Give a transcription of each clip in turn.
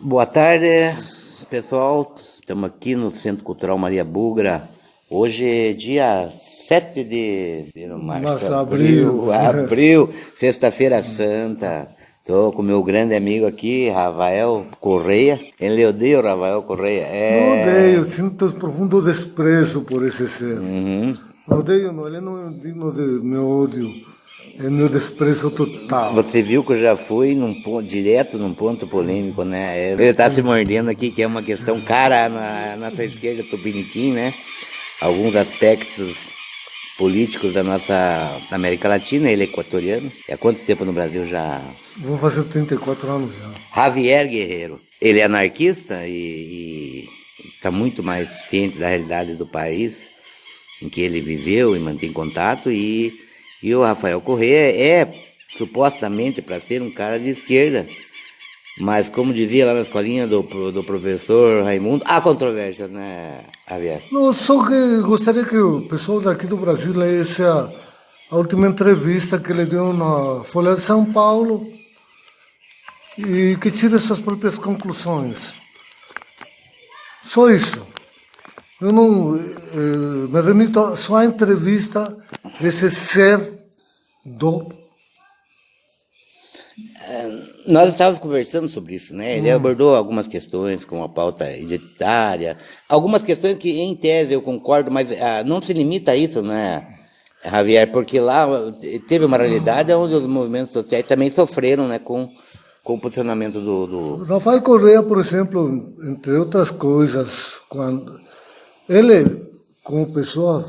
Boa tarde, pessoal. Estamos aqui no Centro Cultural Maria Bugra. Hoje é dia 7 de março, abril, Sexta-feira Santa. Estou com meu grande amigo aqui, Rafael Correia. Ele odeia o Rafael Correia. Não odeio, sinto profundo desprezo por esse ser. Uhum. Não odeio, não, ele não é digno de meu ódio, é meu desprezo total. Você viu que eu já fui direto num ponto polêmico, né? Ele está se mordendo aqui, que é uma questão cara na nossa esquerda tupiniquim, né? Alguns aspectos políticos da nossa América Latina, ele é equatoriano. E há quanto tempo no Brasil já? Vou fazer 34 anos já. Javier Guerreiro. Ele é anarquista e está muito mais ciente da realidade do país em que ele viveu e mantém contato. E o Rafael Correia é supostamente para ser um cara de esquerda. Mas, como dizia lá na escolinha do professor Raimundo, há controvérsia, né, Javier? Não, só que gostaria que o pessoal daqui do Brasil lesse a última entrevista que ele deu na Folha de São Paulo e que tire suas próprias conclusões. Só isso. Eu não me remito só à entrevista desse ser do... Nós estávamos conversando sobre isso, né? Ele abordou algumas questões com a pauta identitária, algumas questões que, em tese, eu concordo, mas não se limita a isso, né, Javier? Porque lá teve uma realidade onde os movimentos sociais também sofreram, né, com o posicionamento do... Rafael Correia, por exemplo, entre outras coisas, quando ele, como pessoa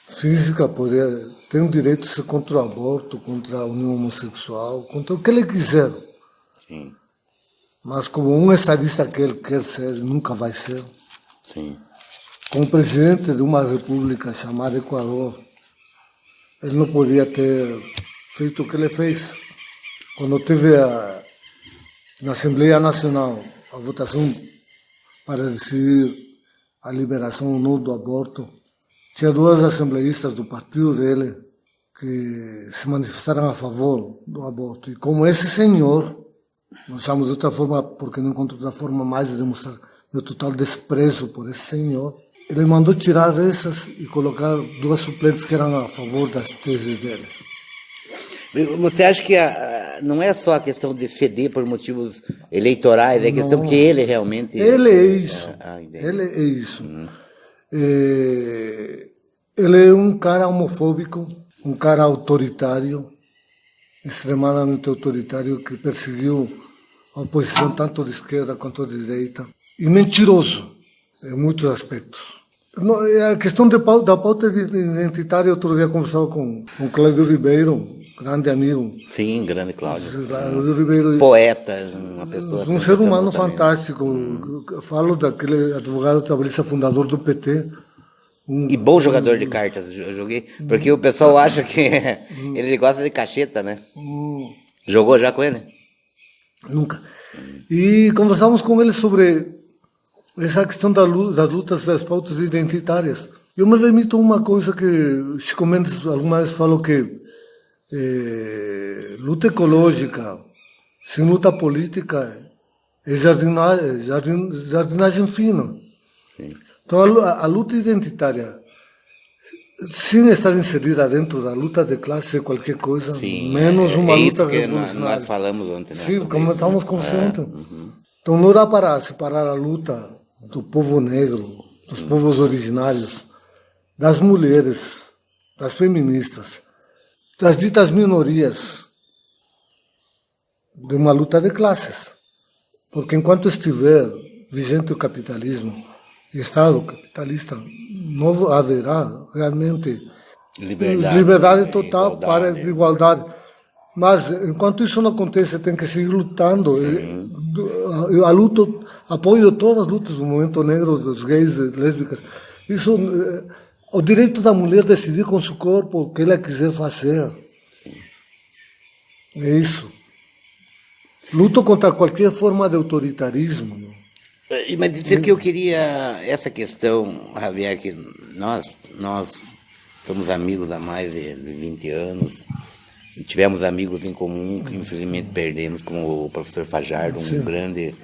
física, tem o direito de ser contra o aborto, contra a união homossexual, contra o que ele quiser. Sim. Mas como um estadista que ele quer ser, nunca vai ser. Sim. Como presidente de uma república chamada Equador, ele não podia ter feito o que ele fez. Quando teve na Assembleia Nacional a votação para decidir a liberação ou não do aborto, tinha duas assembleístas do partido dele que se manifestaram a favor do aborto. E como esse senhor, nós chamamos de outra forma, porque não encontro outra forma mais de demonstrar meu total desprezo por esse senhor, ele mandou tirar essas e colocar duas suplentes que eram a favor das teses dele. Você acha que não é só a questão de ceder por motivos eleitorais, é a questão que ele realmente... Ele é isso. Ele é isso. Ele é um cara homofóbico, um cara autoritário, extremadamente autoritário, que perseguiu a oposição tanto de esquerda quanto de direita, e mentiroso em muitos aspectos. A questão da pauta identitária, outro dia conversava com Cláudio Ribeiro, grande amigo. Sim, grande Cláudio. Cláudio Ribeiro, poeta, uma pessoa... Um ser humano fantástico. Falo daquele advogado trabalhista fundador do PT. E bom jogador de cartas, eu joguei, porque o pessoal acha que ele gosta de cacheta, né? Jogou já com ele? Nunca. E conversamos com ele sobre essa questão das lutas das pautas identitárias. Eu me remito a uma coisa que Chico Mendes alguma vez falou, que luta ecológica sem luta política é jardinagem fina. Sim. Então a luta identitária, sem estar inserida dentro da luta de classe, é qualquer coisa, sim, menos uma luta revolucionária. Isso que nós falamos ontem, né? Sim, como estávamos conversando ontem. Então não dá para separar a luta do povo negro, dos povos originários, das mulheres, das feministas, das ditas minorias, de uma luta de classes. Porque enquanto estiver vigente o capitalismo, Estado capitalista, não haverá realmente liberdade total para a igualdade. Mas, enquanto isso não acontece, tem que seguir lutando. A luta, apoio todas as lutas do movimento negro, dos gays, lésbicas. Isso, o direito da mulher decidir com seu corpo o que ela quiser fazer. É isso. Luto contra qualquer forma de autoritarismo. Mas dizer que eu queria essa questão, Javier, que nós somos amigos há mais de 20 anos, E tivemos amigos em comum que infelizmente perdemos, como o professor Fajardo, um grande...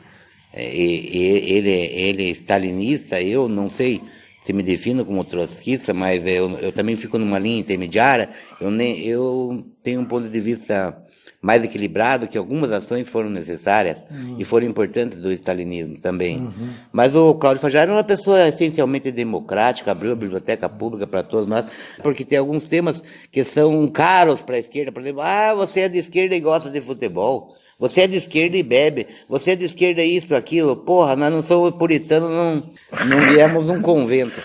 Ele é stalinista, eu não sei se me defino como trotskista, mas eu também fico numa linha intermediária. Eu tenho um ponto de vista mais equilibrado, que algumas ações foram necessárias e foram importantes do stalinismo também. Mas o Cláudio Fajardo é uma pessoa essencialmente democrática, abriu a biblioteca pública para todos nós, porque tem alguns temas que são caros para a esquerda. Por exemplo, você é de esquerda e gosta de futebol. Você é de esquerda e bebe. Você é de esquerda isso, aquilo. Porra, nós não somos puritanos, não viemos num convento.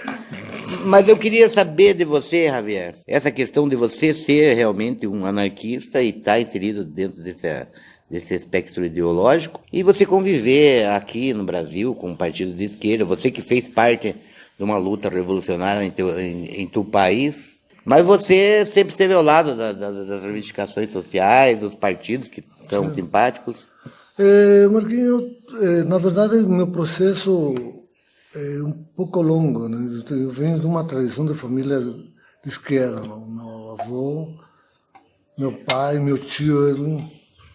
Mas eu queria saber de você, Javier, essa questão de você ser realmente um anarquista e estar inserido dentro desse espectro ideológico, e você conviver aqui no Brasil com um partido de esquerda, você que fez parte de uma luta revolucionária em teu país, mas você sempre esteve ao lado das reivindicações sociais, dos partidos que são simpáticos. Marquinhos, na verdade, o meu processo é um pouco longo, né? Eu venho de uma tradição de família de esquerda. Meu avô, meu pai, meu tio,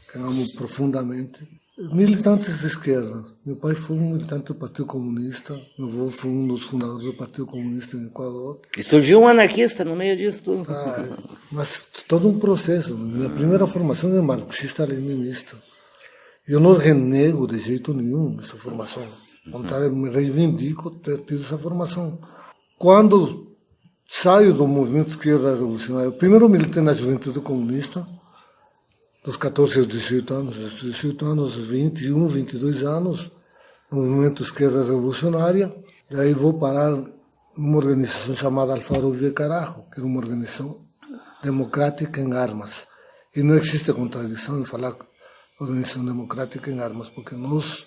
que eu amo profundamente, militantes de esquerda. Meu pai foi um militante do Partido Comunista, meu avô foi um dos fundadores do Partido Comunista no Equador. E surgiu um anarquista no meio disso tudo. Mas todo um processo. Minha primeira formação é marxista-leninista. Eu não renego de jeito nenhum essa formação. Ao contrário, me reivindico ter tido essa formação. Quando saio do movimento esquerda revolucionário, primeiro militei na juventude comunista, dos 14 aos 18 anos, dos 18 anos, 21, 22 anos, no movimento esquerda revolucionária. Daí vou parar numa organização chamada Alfarrobia Carajo, que era uma organização democrática em armas. E não existe contradição em falar organização democrática em armas, porque nós,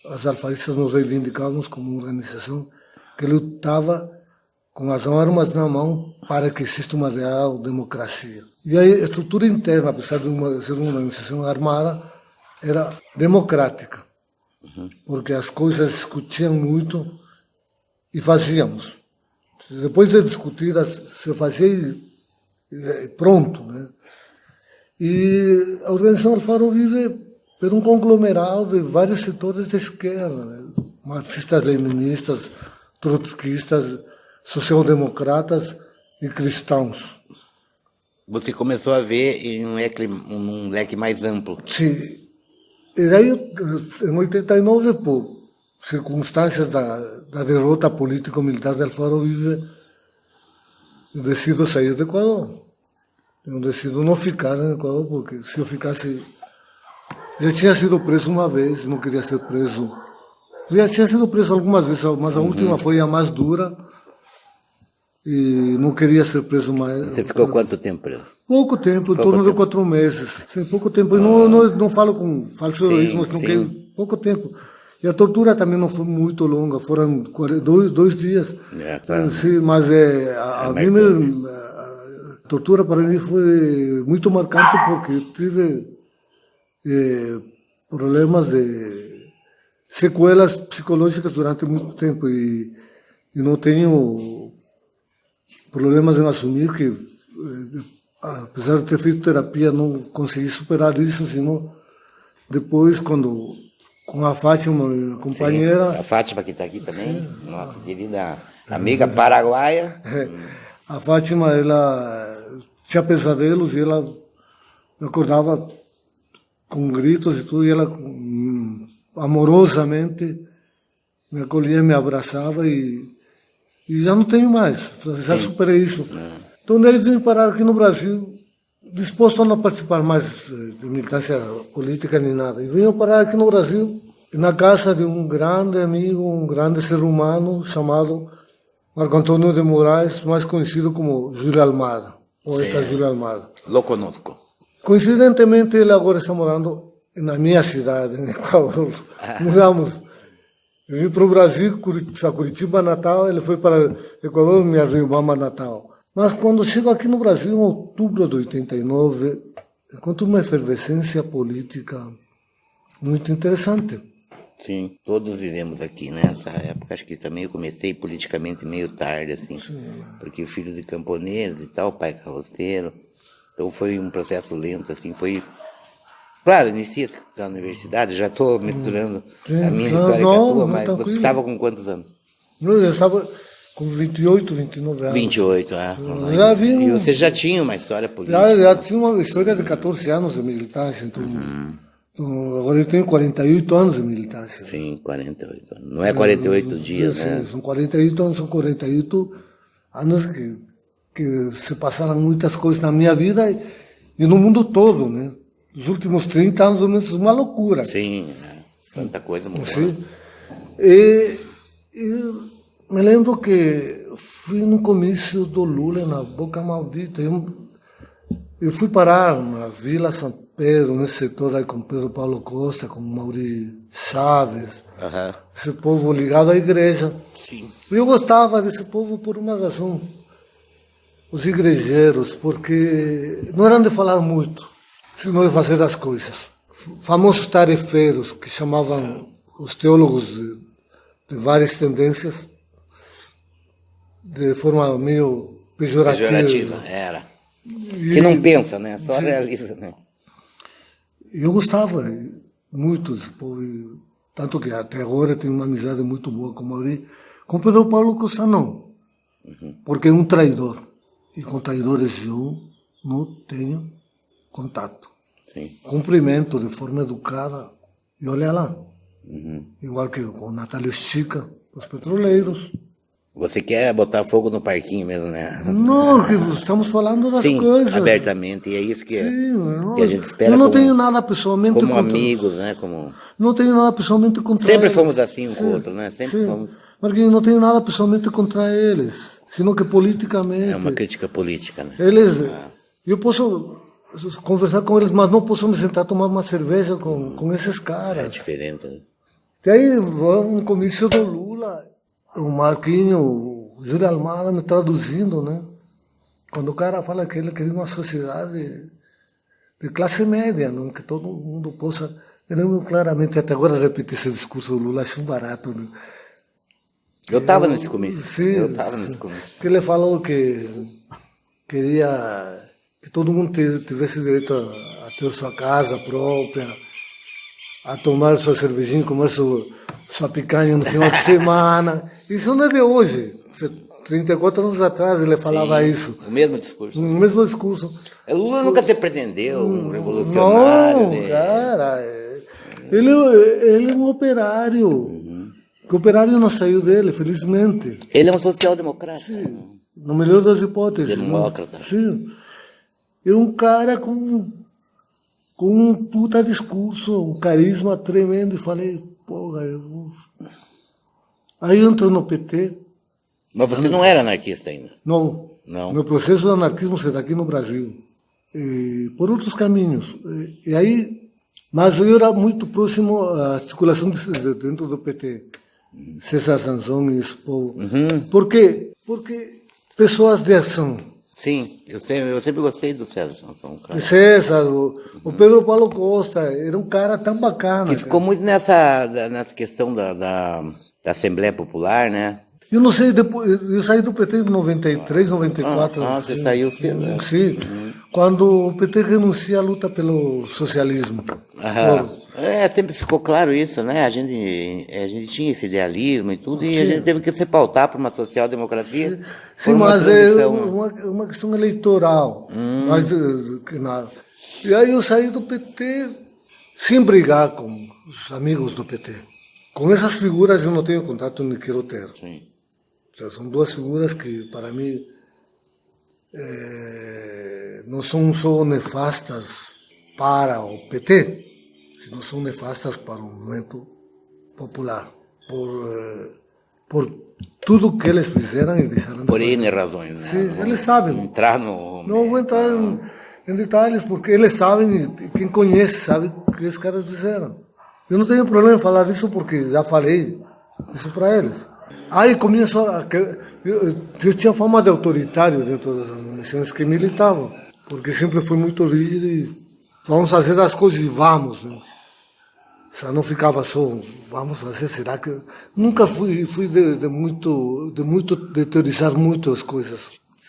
as alfaristas, nos reivindicávamos como uma organização que lutava com as armas na mão para que exista uma real democracia. E a estrutura interna, apesar de ser uma organização armada, era democrática, porque as coisas discutiam muito e fazíamos. Depois de discutir, se fazia e pronto, né? E a organização Alfaro vive por um conglomerado de vários setores da esquerda, né? Marxistas, leninistas, trotskistas, social-democratas e cristãos. Você começou a ver em um leque mais amplo. Sim. E daí, em 89, por circunstâncias da derrota político-militar de Alfaro Vive, eu decido sair do Equador. Eu decido não ficar no Equador, porque se eu ficasse... Já tinha sido preso uma vez, não queria ser preso. Já tinha sido preso algumas vezes, mas a última foi a mais dura. E não queria ser preso mais. Você ficou quanto tempo preso? Pouco tempo, em torno de 4 meses. Sim, pouco tempo. Eu não falo com falso heroísmo, pouco tempo. E a tortura também não foi muito longa, foram 2 dias. Claro. Sim, mas a tortura para mim foi muito marcante, porque eu tive problemas de sequelas psicológicas durante muito tempo e não tenho problemas em assumir que, apesar de ter feito terapia, não consegui superar isso, senão depois, quando com a Fátima, minha companheira... Sim, a Fátima que está aqui também, nossa querida amiga paraguaia. A Fátima, ela tinha pesadelos e ela me acordava com gritos e tudo, e ela amorosamente me acolhia, me abraçava e já não tenho mais, já superei isso. Então daí vim parar aqui no Brasil, disposto a não participar mais de militância política nem nada. E vim parar aqui no Brasil, na casa de um grande amigo, um grande ser humano chamado Marco Antônio de Moraes, mais conhecido como Júlio Almada, poeta Júlio Almada. Lo conosco. Coincidentemente, ele agora está morando na minha cidade, em Equador. Mudamos. Eu vim para o Brasil, Curitiba, Natal, ele foi para Equador, minha Riobamba, Natal. Mas quando chego aqui no Brasil, em outubro de 89, encontro uma efervescência política muito interessante. Sim, todos vivemos aqui nessa época. Acho que também eu comecei politicamente meio tarde, assim, porque filho de camponês e tal, pai carroceiro. Então foi um processo lento, assim, foi... Claro, inicia-se na universidade, já estou misturando a minha história com a tua, mas você estava com quantos anos? Eu estava com 28, 29 anos. 28, E você já tinha uma história política? Já tinha uma história de 14 anos de militância, então, agora eu tenho 48 anos de militância. Sim, 48 anos. Não é 48 dias, né? São 48 anos, são 48 anos que se passaram muitas coisas na minha vida e no mundo todo, né? Os últimos 30 anos, uma loucura. Sim, tanta coisa mudou. Sim. E me lembro que fui no comício do Lula na Boca Maldita. Eu fui parar na Vila São Pedro, nesse setor aí com Pedro Paulo Costa, com Mauri Chaves, esse povo ligado à igreja. Sim. Eu gostava desse povo por uma razão. Os igrejeiros, porque não eram de falar muito, senão de fazer as coisas. Famosos tarefeiros, que chamavam os teólogos de várias tendências, de forma meio pejorativa. Era. Que não pensa, né? Só realiza, né? Eu gostava muito desse povo, tanto que até agora tenho uma amizade muito boa com o Mauri. Com Pedro Paulo Costa não, porque é um traidor. E com traidores eu não tenho contato. Sim. Cumprimento de forma educada e olha lá. Igual que com o Natália Chica, os petroleiros. Você quer botar fogo no parquinho mesmo, né? Não, que estamos falando das coisas. Abertamente, e é isso que a gente espera. Eu não tenho nada pessoalmente como amigos, né? Não tenho nada pessoalmente contra Sempre eles. fomos assim um com o outro, né? Sempre fomos. Marquinhos, não tenho nada pessoalmente contra eles, sino que politicamente. É uma crítica política, né? Eu posso conversar com eles, mas não posso me sentar a tomar uma cerveja com esses caras. É diferente, né? E aí, um comício do Lula, o Marquinho, o Júlio Almada me traduzindo, né? Quando o cara fala que ele queria uma sociedade de classe média, não? Que todo mundo possa... Eu lembro claramente, até agora repeti esse discurso do Lula, acho um barato, né? Eu estava nesse comício. Sim, eu estava nesse comício. Que ele falou que queria que todo mundo tivesse direito a ter sua casa própria, a tomar sua cervejinha, comer sua picanha no final de semana. Isso não é de hoje. 34 anos atrás ele falava isso. O mesmo discurso. O mesmo discurso. O Lula nunca se pretendeu um revolucionário. Não, cara. Ele é um operário. Que o operário não saiu dele, felizmente. Ele é um social-democrata. Sim. No melhor das hipóteses. Demócrata. Sim. É um cara com um puta discurso, um carisma tremendo. E falei, porra, eu vou... Aí eu entro no PT. Mas você não era anarquista ainda? Não. Meu processo de anarquismo se dá aqui no Brasil. E por outros caminhos. E aí, mas eu era muito próximo à articulação dentro do PT. César Sansão e esse povo. Por quê? Porque pessoas de ação. Sim, eu sempre gostei do César Sansão. César, o Pedro Paulo Costa, era um cara tão bacana. Que ficou muito nessa questão da Assembleia Popular, né? Eu não sei, depois, eu saí do PT em 93, 94. Você saiu cedo, né? Sim, quando o PT renuncia à luta pelo socialismo. Sempre ficou claro isso, né? A gente tinha esse idealismo e tudo, e a gente teve que se pautar para uma social-democracia. Sim, mas é uma questão eleitoral. Mais que nada. E aí eu saí do PT sem brigar com os amigos do PT. Com essas figuras eu não tenho contato nem quero ter. Sim. São duas figuras que, para mim, não são só nefastas para o PT, não são nefastas para o movimento popular, por tudo que eles fizeram e deixaram de Por fazer. N razões, né? Sim, eles sabem. Não vou entrar em detalhes, porque eles sabem, e quem conhece sabe o que os caras fizeram. Eu não tenho problema em falar isso, porque já falei isso para eles. Aí começou eu tinha fama de autoritário dentro das organizações que militavam, porque sempre fui muito rígido e vamos fazer as coisas e vamos, né? Já não ficava só, vamos fazer, será que... Nunca fui de teorizar muito as coisas.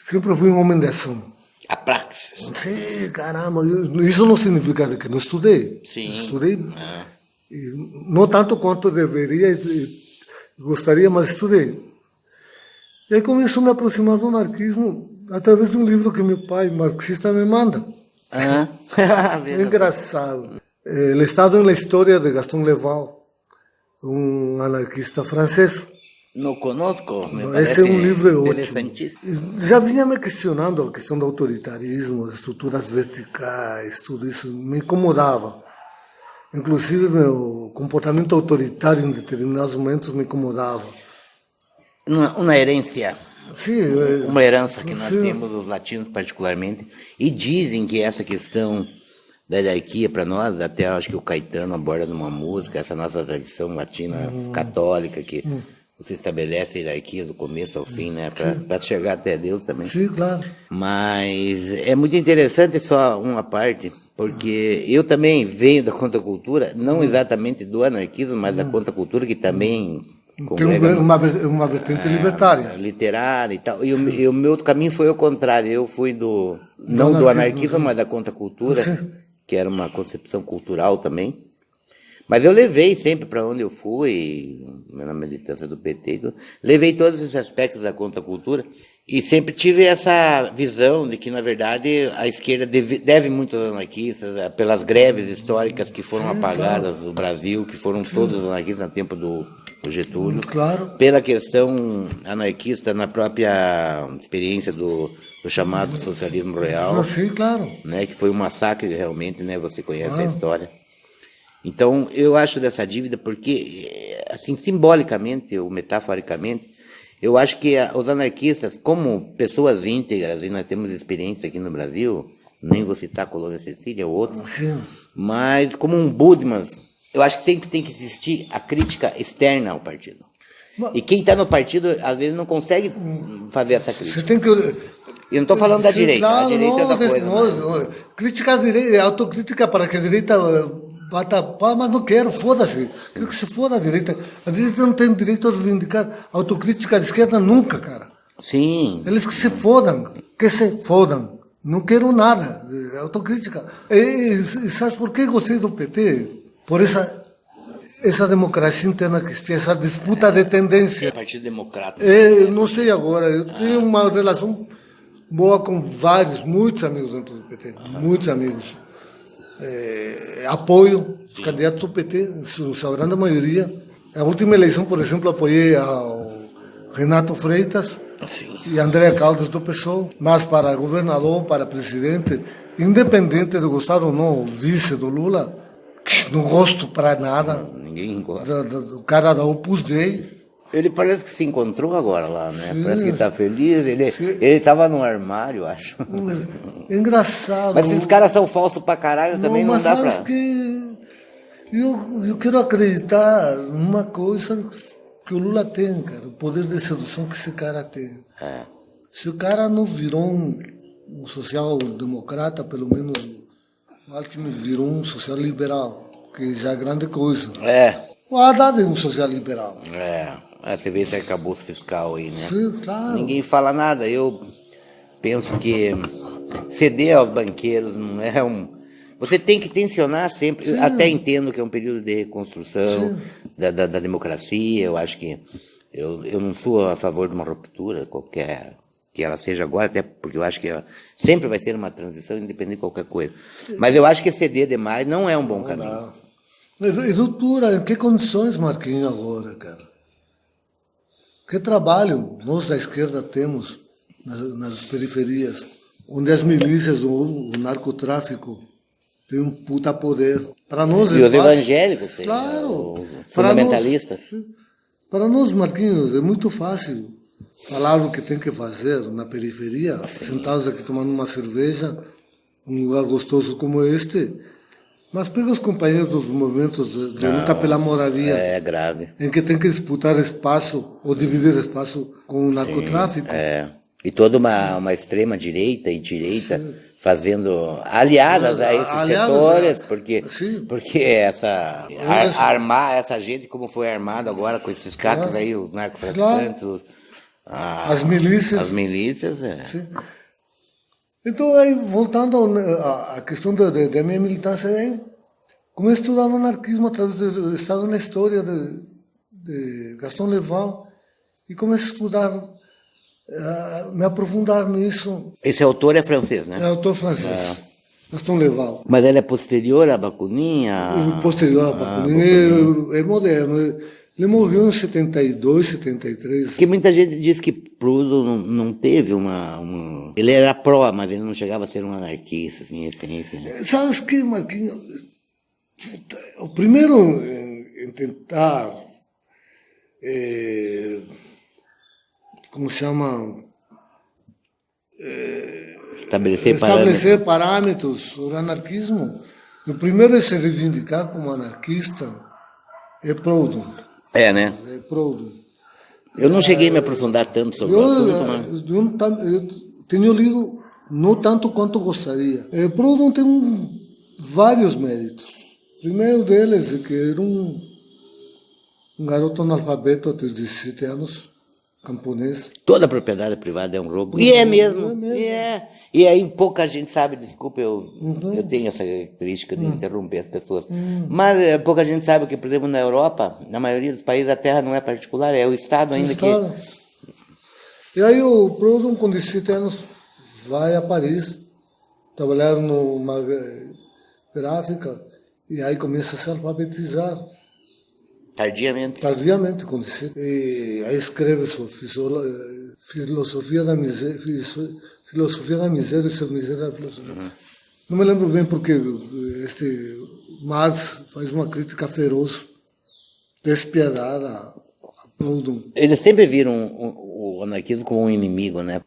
Sempre fui um homem de ação. A praxis. Sim, caramba, isso não significa que não estudei. Sim. Estudei, e não tanto quanto deveria e gostaria, mas estudei. E aí começou a me aproximar do anarquismo através de um livro que meu pai, marxista, me manda. É engraçado. El Estado en la Historia de Gaston Leval, um anarquista francês. Não conosco, me Esse parece é um livro ótimo. interessantíssimo. Já vinha me questionando a questão do autoritarismo, as estruturas verticais, tudo isso me incomodava. Inclusive, meu comportamento autoritário em determinados momentos me incomodava. Uma herência, Sim, uma herança que nós sim. temos, os latinos particularmente, e dizem que essa questão da hierarquia para nós, até acho que o Caetano aborda numa música, essa nossa tradição latina católica, que você estabelece a hierarquia do começo ao fim, né, para chegar até Deus também. Sim, claro. Mas é muito interessante só uma parte, porque eu também venho da contracultura, não exatamente do anarquismo, mas da contracultura, que também Tem congrega uma vertente libertária. literária e tal. E o meu caminho foi o contrário, eu fui não do anarquismo, mas da contracultura, que era uma concepção cultural também. Mas eu levei sempre para onde eu fui, na militância do PT, levei todos esses aspectos da contracultura e sempre tive essa visão de que, na verdade, a esquerda deve muito aos anarquistas, pelas greves históricas que foram apagadas no Brasil, que foram todos anarquistas no tempo do Getúlio, Claro. pela questão anarquista na própria experiência do chamado socialismo real, Sim, claro. né, que foi um massacre realmente, né, você conhece a história. Então, eu acho dessa dívida porque, assim, simbolicamente ou metaforicamente, eu acho que os anarquistas, como pessoas íntegras, e nós temos experiência aqui no Brasil, nem vou citar a Colônia Cecília ou outros, mas como um Budman, eu acho que sempre tem que existir a crítica externa ao partido. E quem está no partido, às vezes, não consegue fazer essa crítica. Você tem que... Eu não estou falando da direita, claro, a direita é outra coisa. Não, crítica à direita, autocrítica para que a direita bata palma, mas não quero, foda-se. Quero que se foda a direita. A direita não tem direito a reivindicar autocrítica à esquerda nunca, cara. Sim. Eles que se fodam, que se fodam. Não quero nada, autocrítica. E sabe por que gostei do PT? Por essa democracia interna que tem, essa disputa de tendência. Partido Democrata. Não sei agora, eu tenho uma relação boa com muitos amigos dentro do PT, muitos amigos. Apoio os candidatos do PT, sua grande maioria. A última eleição, por exemplo, apoiei ao Renato Freitas e André Caldas do PSOL, mas para governador, para presidente, independente de gostar ou não, o vice do Lula, não gosto para nada. Ninguém gosta. Do cara da Opus Dei. Ele parece que se encontrou agora lá, né? Sim, parece que está feliz. Ele estava no armário, acho. É engraçado. Mas esses caras são falsos pra caralho, também não dá pra... que eu quero acreditar numa coisa que o Lula tem, cara. O poder de sedução que esse cara tem. Se o cara não virou um social-democrata, pelo menos o Alckmin virou um social-liberal, que já é grande coisa. O Haddad é um social-liberal. Você vê esse arcabouço fiscal aí, né? Sim, claro. Ninguém fala nada. Eu penso que ceder aos banqueiros não é Você tem que tensionar sempre. Sim. Até entendo que é um período de reconstrução da democracia. Eu acho que eu não sou a favor de uma ruptura qualquer que ela seja agora, até porque eu acho que sempre vai ser uma transição, independente de qualquer coisa. Mas eu acho que ceder demais não é um bom caminho. E ruptura, em que condições, Marquinhos, agora, cara? Que trabalho nós da esquerda temos nas periferias, onde as milícias, o narcotráfico tem um puta poder. Para nós, e os evangélicos, claro, os fundamentalistas. Para nós, Marquinhos, é muito fácil falar o que tem que fazer na periferia, sentados aqui tomando uma cerveja, um lugar gostoso como este. Mas pega os companheiros dos movimentos de luta pela moradia. É grave. Em que tem que disputar espaço ou dividir espaço com o narcotráfico. E toda uma extrema direita e direita fazendo aliadas a esses setores, porque armar essa gente como foi armado agora com esses cacos aí, os narcotraficantes, as milícias. As milícias, Sim. Então, aí, voltando à questão da minha militância, aí, comecei a estudar o anarquismo através do Estado na História de Gaston Leval e comecei a estudar, me aprofundar nisso. Esse autor é francês, É né? autor francês, Gaston Leval. Mas ele é posterior à Bakunin? Posterior a Bakunin, é moderno. Ele morreu em 72, 73. Porque muita gente diz que Proudhon não teve Ele era pró, mas ele não chegava a ser um anarquista, assim, em essência. Sabes que, Marquinhos? O primeiro em tentar, como se chama? Estabelecer parâmetros sobre anarquismo. O primeiro a se reivindicar como anarquista é Proudhon. É, né? É Proudhon. Eu não cheguei a me aprofundar tanto sobre o assunto, mas... Eu tenho lido não tanto quanto gostaria. Proudhon tem vários méritos. O primeiro deles é que era um garoto analfabeto até os 17 anos, camponês. Toda propriedade privada é um roubo. E é mesmo. E aí pouca gente sabe, desculpa, eu tenho essa característica de interromper as pessoas. Mas pouca gente sabe que, por exemplo, na Europa, na maioria dos países, a terra não é particular, é o Estado ainda que... E aí o Proudhon, com 17 anos, vai a Paris, trabalhar numa gráfica, e aí começa a se alfabetizar. Tardiamente, com 17. E aí escreve sua filosofia da miséria e seu miséria da filosofia. Não me lembro bem porque este Marx faz uma crítica feroz, despiadada a Proudhon. Eles sempre viram o anarquismo como um inimigo, né?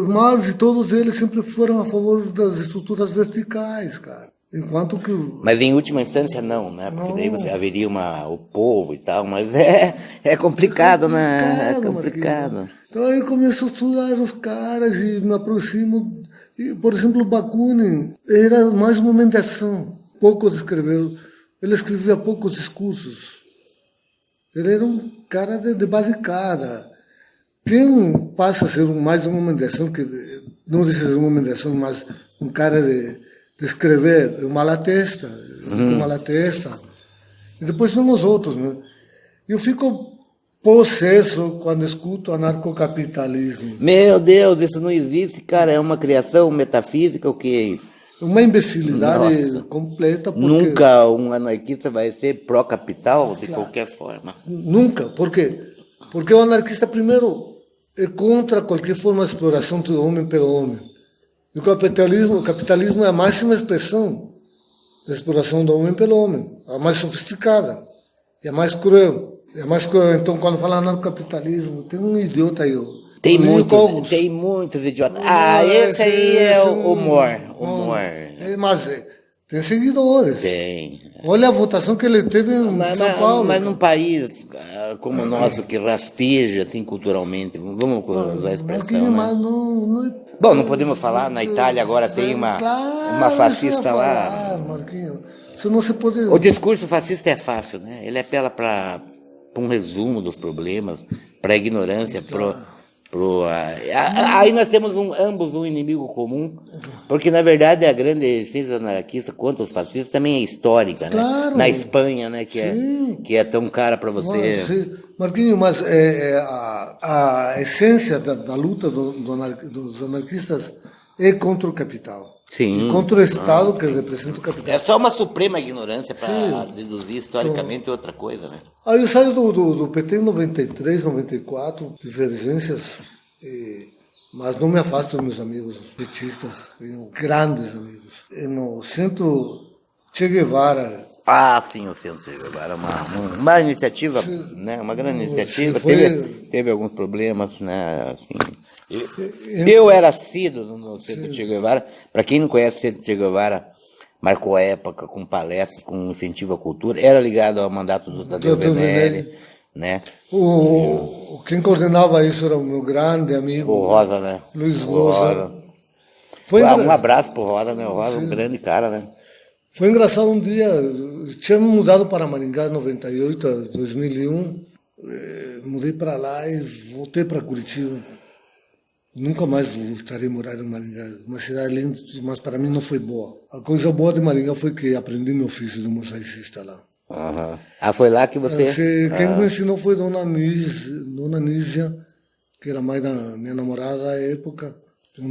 Marx e todos eles sempre foram a favor das estruturas verticais, cara. Enquanto que... Mas em última instância não, né? Porque daí você haveria o povo e tal, mas é complicado, né? É complicado. Então aí eu começo a estudar os caras e me aproximo. E, por exemplo, o Bakunin era mais uma mendação. Pouco escreveu. Ele escrevia poucos discursos. Ele era um cara de barricada. Quem passa a ser mais uma mendação, que não deixa de ser uma mendação, mas um cara de escrever, o Malatesta, e depois vem os outros, né? Eu fico possesso quando escuto anarcocapitalismo. Meu Deus, isso não existe, cara, é uma criação metafísica, o que é isso? Uma imbecilidade completa. Porque... Nunca um anarquista vai ser pró-capital, de qualquer forma. Nunca, por quê? Porque o anarquista, primeiro, é contra qualquer forma de exploração do homem pelo homem. E o capitalismo é a máxima expressão da exploração do homem pelo homem, a mais sofisticada, e a mais cruel. Então, quando fala anarcocapitalismo, tem um idiota aí. Tem muitos idiotas. Esse aí é o humor. Mas tem seguidores. Tem. Olha a votação que ele teve em São Paulo. Mas num país como o nosso, que rasteja assim, culturalmente, vamos usar a expressão, né? Bom, não podemos falar, na Itália agora tem uma fascista lá. Marquinhos, você não se pode... O discurso fascista é fácil, né? Ele apela para um resumo dos problemas, para a ignorância, aí nós temos ambos um inimigo comum, porque na verdade a grande essência anarquista quanto os fascistas também é histórica, né? Claro. Na Espanha, né? Que é tão cara para você. Marquinhos, mas a essência da luta dos anarquistas é contra o capital. Sim. E contra o Estado que representa o capital. É só uma suprema ignorância para deduzir historicamente outra coisa, né? Aí eu saio do PT em 93, 94, divergências, mas não me afasto dos meus amigos petistas, tenho grandes amigos. E no centro Che Guevara. Sim, o Centro Che Guevara, uma iniciativa, né? Uma grande iniciativa. Teve alguns problemas, né? Assim. Eu era assíduo no Centro Che Guevara. Para quem não conhece o Centro Che Guevara, marcou a época com palestras, com incentivo à cultura. Era ligado ao mandato do Tadeu Venelli, né? Quem coordenava isso era o meu grande amigo. O Rosa, né? Luiz Rosa. Um abraço pro Rosa, né? O Rosa é um grande cara, né? Foi engraçado um dia, tínhamos mudado para Maringá em 98 a 2001, mudei para lá e voltei para Curitiba. nunca mais voltaria a morar em Maringá. Uma cidade linda, mas para mim não foi boa. A coisa boa de Maringá foi que aprendi meu ofício de mosaicista lá. Uhum. Ah, foi lá que você... Quem me ensinou foi Dona Nízia, que era mãe da minha namorada à época. Eu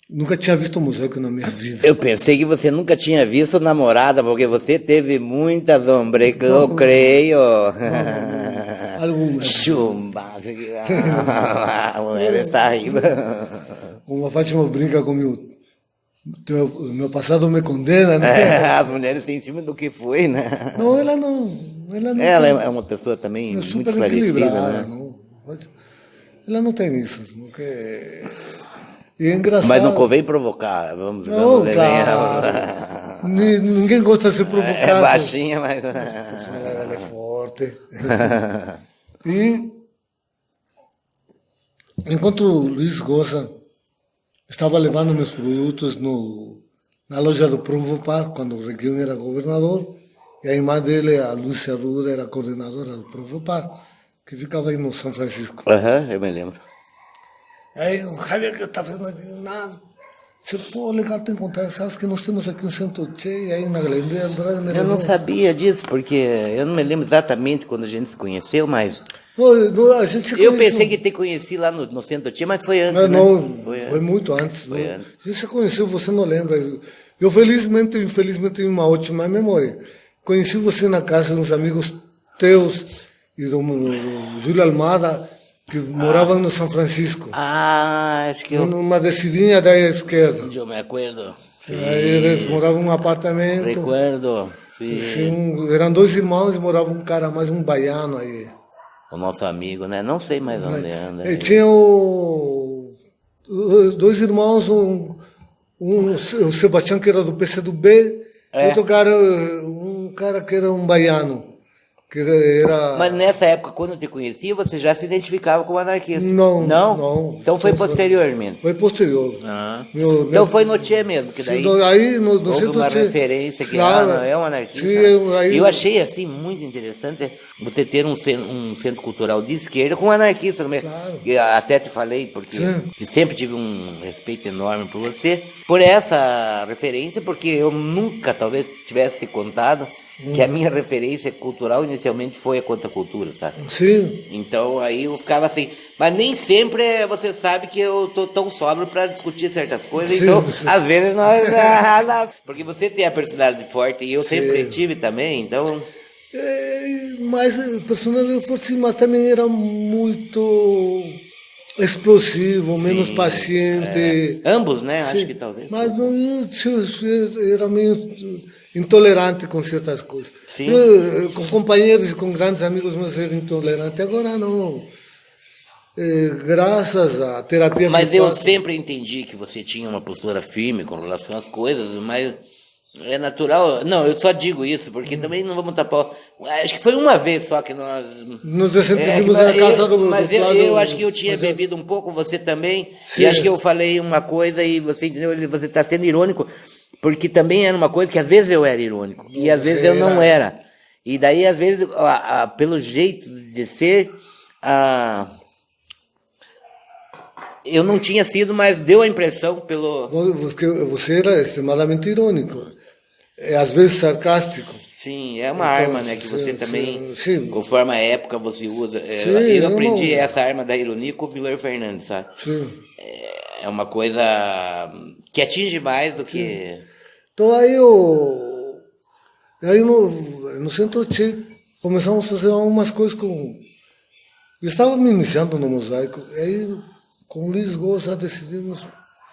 nunca tinha visto mosaico na minha vida. Eu pensei que você nunca tinha visto namorada, porque você teve muitas, hombre, que eu creio. Algumas. Chumba. A mulher está rindo. Como a Fátima brinca comigo. Meu passado me condena, né? As mulheres têm em cima do que foi, né? Não, ela não. Ela é uma pessoa também muito esclarecida, né? Não, ela não tem isso. Porque... E é engraçado. Mas não convém provocar, vamos dizer. Não, claro. Ninguém gosta de ser provocado. É baixinha, mas... Ela é forte. E enquanto o Luiz Goza estava levando meus produtos na loja do Provopar, quando o Requião era governador, e a irmã dele, a Lúcia Ruda, era coordenadora do Provopar, que ficava aí no São Francisco. Eu me lembro. Aí o Javier que está fazendo aqui nada. Disse, pô, legal te encontrar, sabes que nós temos aqui um centro cheio aí na Galeria Andrade. Eu não sabia disso, porque eu não me lembro exatamente quando a gente se conheceu, mas... Não, a gente se eu pensei que te conheci lá no centro cheio, mas foi antes, não, foi muito antes. Foi antes. A gente se conheceu, você não lembra. Eu felizmente ou infelizmente tenho uma ótima memória. Conheci você na casa de uns amigos teus e do Júlio Almada, que moravam no São Francisco. Acho que eu... Numa descidinha da esquerda. Eu me acuerdo. Sim. Aí eles moravam num apartamento. Recuerdo, sim. Sim, eram dois irmãos e morava um cara mais um baiano aí. O nosso amigo, né? Não sei mais onde anda. E tinha dois irmãos, o Sebastião que era do PCdoB, outro cara, um cara que era um baiano. Que era... Mas nessa época, quando eu te conhecia, você já se identificava como anarquista? Não. Então foi posteriormente? Foi posterior. Então foi no Tchê mesmo, que daí aí no houve centro uma Tchê, referência que claro, é um anarquista. Sim, eu achei assim muito interessante você ter um centro cultural de esquerda com um anarquista também. Claro. Eu até te falei, porque sempre tive um respeito enorme por você, por essa referência, porque eu nunca talvez tivesse te contado que a minha referência cultural inicialmente foi a contracultura, sabe? Sim. Então aí eu ficava assim, mas nem sempre você sabe que eu tô tão sóbrio para discutir certas coisas, sim, então às vezes nós... porque você tem a personalidade forte e eu sempre tive também, então... Mas a personalidade forte, mas também era muito explosivo, menos paciente. Ambos, né? Acho que talvez. Mas era meio intolerante com certas coisas. Sim. Com companheiros e com grandes amigos meus era intolerante. Agora não. Graças à terapia. Mas eu sempre entendi que você tinha uma postura firme com relação às coisas, mas é natural. Não, eu só digo isso, porque também não vamos tapar. Acho que foi uma vez só que nós nos desenvolvemos na casa do... Mas eu acho que eu tinha bebido um pouco, você também. Sim. E acho que eu falei uma coisa e você entendeu, você está sendo irônico, porque também era uma coisa que às vezes eu era irônico, e às vezes eu não era. E daí, às vezes, pelo jeito de ser, eu não tinha sido, mas deu a impressão pelo... Você era extremadamente irônico, às vezes sarcástico. Sim, é uma arma, né, que você também, conforme a época, você usa. Eu aprendi essa arma da ironia com o Vilor Fernandes, sabe? Sim. É uma coisa que atinge mais do que... Então aí no Centro Tchê começamos a fazer algumas coisas com... Eu estava me iniciando no mosaico, e aí com o Luiz Goza decidimos,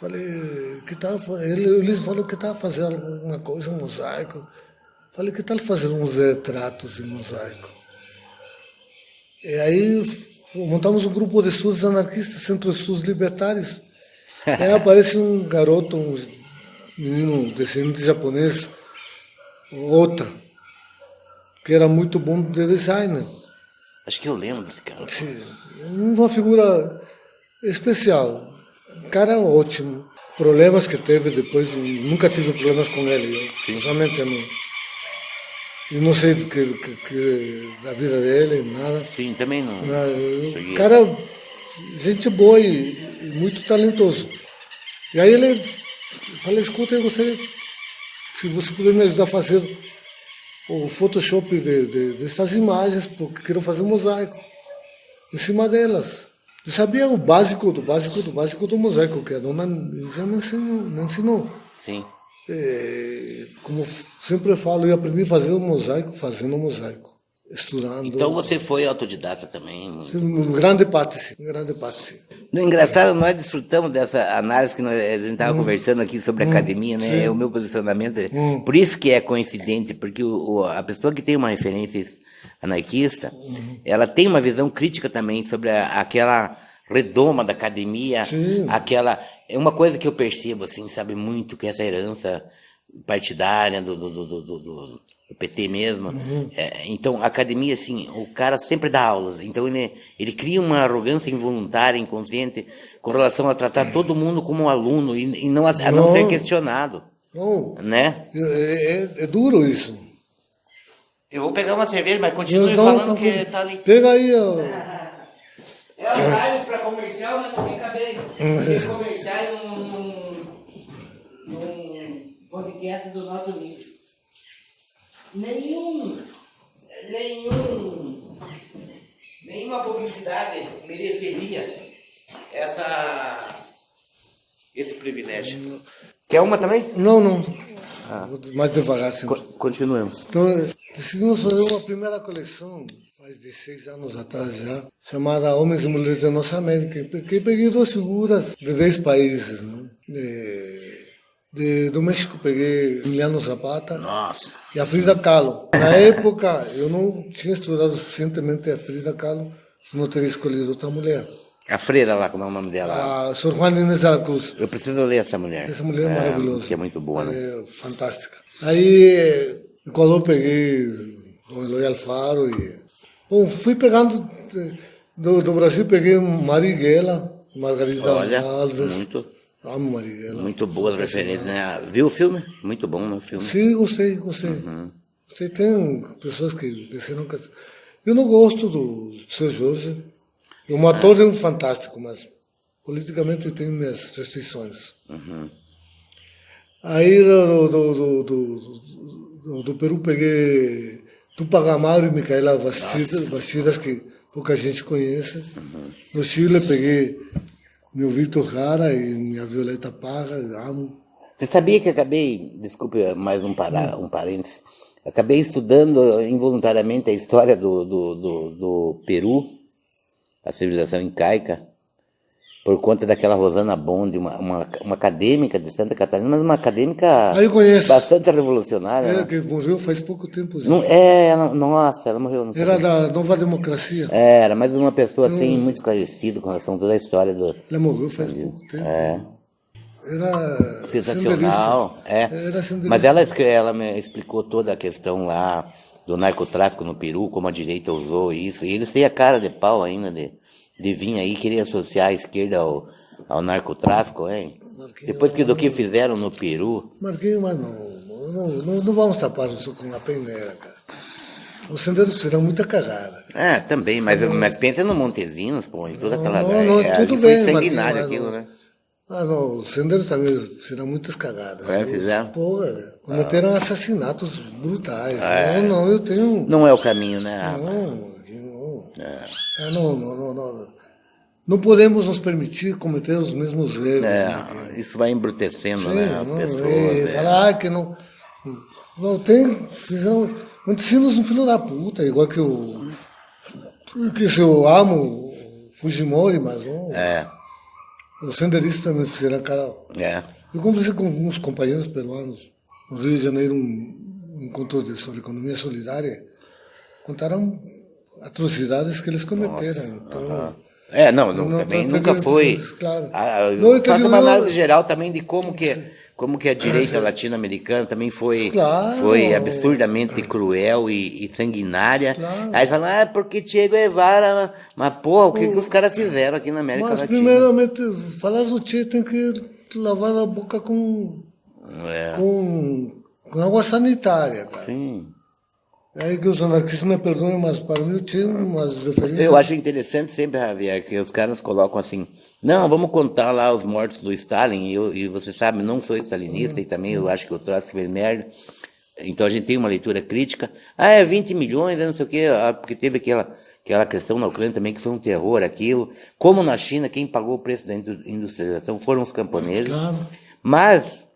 falei, o Luiz falou que estava fazendo alguma coisa, um mosaico. Falei, que tal fazer uns retratos em mosaico? E aí montamos um grupo de estudos anarquistas, Centro de Estudos Libertários. Aí aparece um garoto, um menino descendente japonês, Ota, que era muito bom de design. Acho que eu lembro desse cara. Sim, uma figura especial. Um cara ótimo. Problemas que teve depois, nunca tive problemas com ele. Realmente não. Eu não sei da vida dele, nada. Sim, também não. Cara gente boa e muito talentoso. E aí ele falou, escuta, eu gostaria, se você puder me ajudar a fazer o Photoshop dessas imagens, porque quero fazer um mosaico em cima delas. Eu sabia o básico do mosaico, que a dona já me ensinou. Sim. Como sempre eu falo, eu aprendi a fazer um mosaico fazendo um mosaico, estudando. Então você foi autodidata também? Em grande parte, sim. Em grande parte, sim. No engraçado, nós desfrutamos dessa análise que a gente estava conversando aqui sobre a academia, né? É o meu posicionamento. Por isso que é coincidente, porque a pessoa que tem uma referência anarquista, ela tem uma visão crítica também sobre aquela redoma da academia, aquela... É uma coisa que eu percebo, assim, sabe, muito, que essa herança partidária do PT mesmo. Então, a academia, assim, o cara sempre dá aulas. Então, ele cria uma arrogância involuntária, inconsciente, com relação a tratar todo mundo como um aluno e não, a não ser questionado. Né? É duro isso. Eu vou pegar uma cerveja, mas continue falando que tá ali. Pega aí, ó. É horário para comercial, mas não fica bem. Tem comercial num podcast do nosso livro. Nenhuma publicidade mereceria esse privilégio. Quer uma também? Não. Mais devagar, sim. Continuemos. Então, decidimos fazer uma primeira coleção, faz 16 anos atrás já, chamada Homens e Mulheres da Nossa América, que peguei 2 figuras de 10 países, né? Do México peguei Emiliano Zapata. Nossa. E a Frida Kahlo. Na época, eu não tinha estudado suficientemente a Frida Kahlo, não teria escolhido outra mulher. A freira lá, como é o nome dela? A Sor Juana Inês de la Cruz. Eu preciso ler essa mulher. Essa mulher é maravilhosa. Que é muito boa, né? É fantástica. Aí, no Equador, peguei Dom Eloy Alfaro e... Bom, fui pegando... Do Brasil, peguei Marighella, Margarida Alves. Muito... Amo Marighella. Muito boas referências, né? Viu o filme? Muito bom, né, o filme? Sim, gostei. Você tem pessoas que disseram que... Eu não gosto do Seu Jorge. O ator é um fantástico, mas politicamente tem minhas restrições. Aí do Peru peguei Tupac Amaru e Micaela Bastidas, que pouca gente conhece. No Chile peguei meu Vitor Jara e minha Violeta Parra, amo. Você sabia que acabei, desculpe mais um parênteses, acabei estudando involuntariamente a história do Peru, a civilização incaica, por conta daquela Rosana Bond, uma acadêmica de Santa Catarina, mas uma acadêmica bastante revolucionária. Que morreu faz pouco tempo já. Não, nossa, ela morreu. Não era da Nova Democracia. Era, mas uma pessoa assim, muito esclarecida com relação a toda a história do... Ela morreu faz pouco tempo. Era sensacional. Mas ela me explicou toda a questão lá do narcotráfico no Peru, como a direita usou isso, e eles têm a cara de pau ainda de vir aí querer associar a esquerda ao narcotráfico, hein? Depois do que fizeram no Peru. Marquinhos, mas não vamos tapar isso com a peneira, cara. Os sendeiros fizeram muita cagada. Também, mas pensa no Montezinos, pô, em toda aquela... tudo foi bem, sanguinário aquilo, né? Os sendeiros também fizeram muitas cagadas. Fizeram? Cometeram assassinatos brutais. Eu tenho... Não é o caminho, né? Não podemos nos permitir cometer os mesmos erros. Isso vai embrutecendo, né, as pessoas. Falar que não tem... Montesinos um filho da puta, igual que eu amo o Fujimori, mas os senderistas também fizeram cara. Eu conversei com alguns companheiros peruanos no Rio de Janeiro, um encontro sobre economia solidária, contaram atrocidades que eles cometeram. Também nunca foi. Claro. Faço uma análise geral também de como que a direita latino-americana também foi absurdamente cruel e sanguinária. Claro. Aí falam, porque Che Guevara... Mas, porra, o que os caras fizeram aqui na América Latina? Mas, primeiramente, falar do Che tem que lavar a boca com água sanitária, cara. Sim. É que os anarquistas me perdoem, mas para mim tinha umas referências. Eu acho interessante sempre, Javier, que os caras colocam assim, não, vamos contar lá os mortos do Stalin, e você sabe, não sou stalinista, e também eu acho que o Trotsky fez merda, então a gente tem uma leitura crítica, é 20 milhões, não sei o quê, porque teve aquela questão na Ucrânia também que foi um terror aquilo, como na China, quem pagou o preço da industrialização foram os camponeses, Claro. mas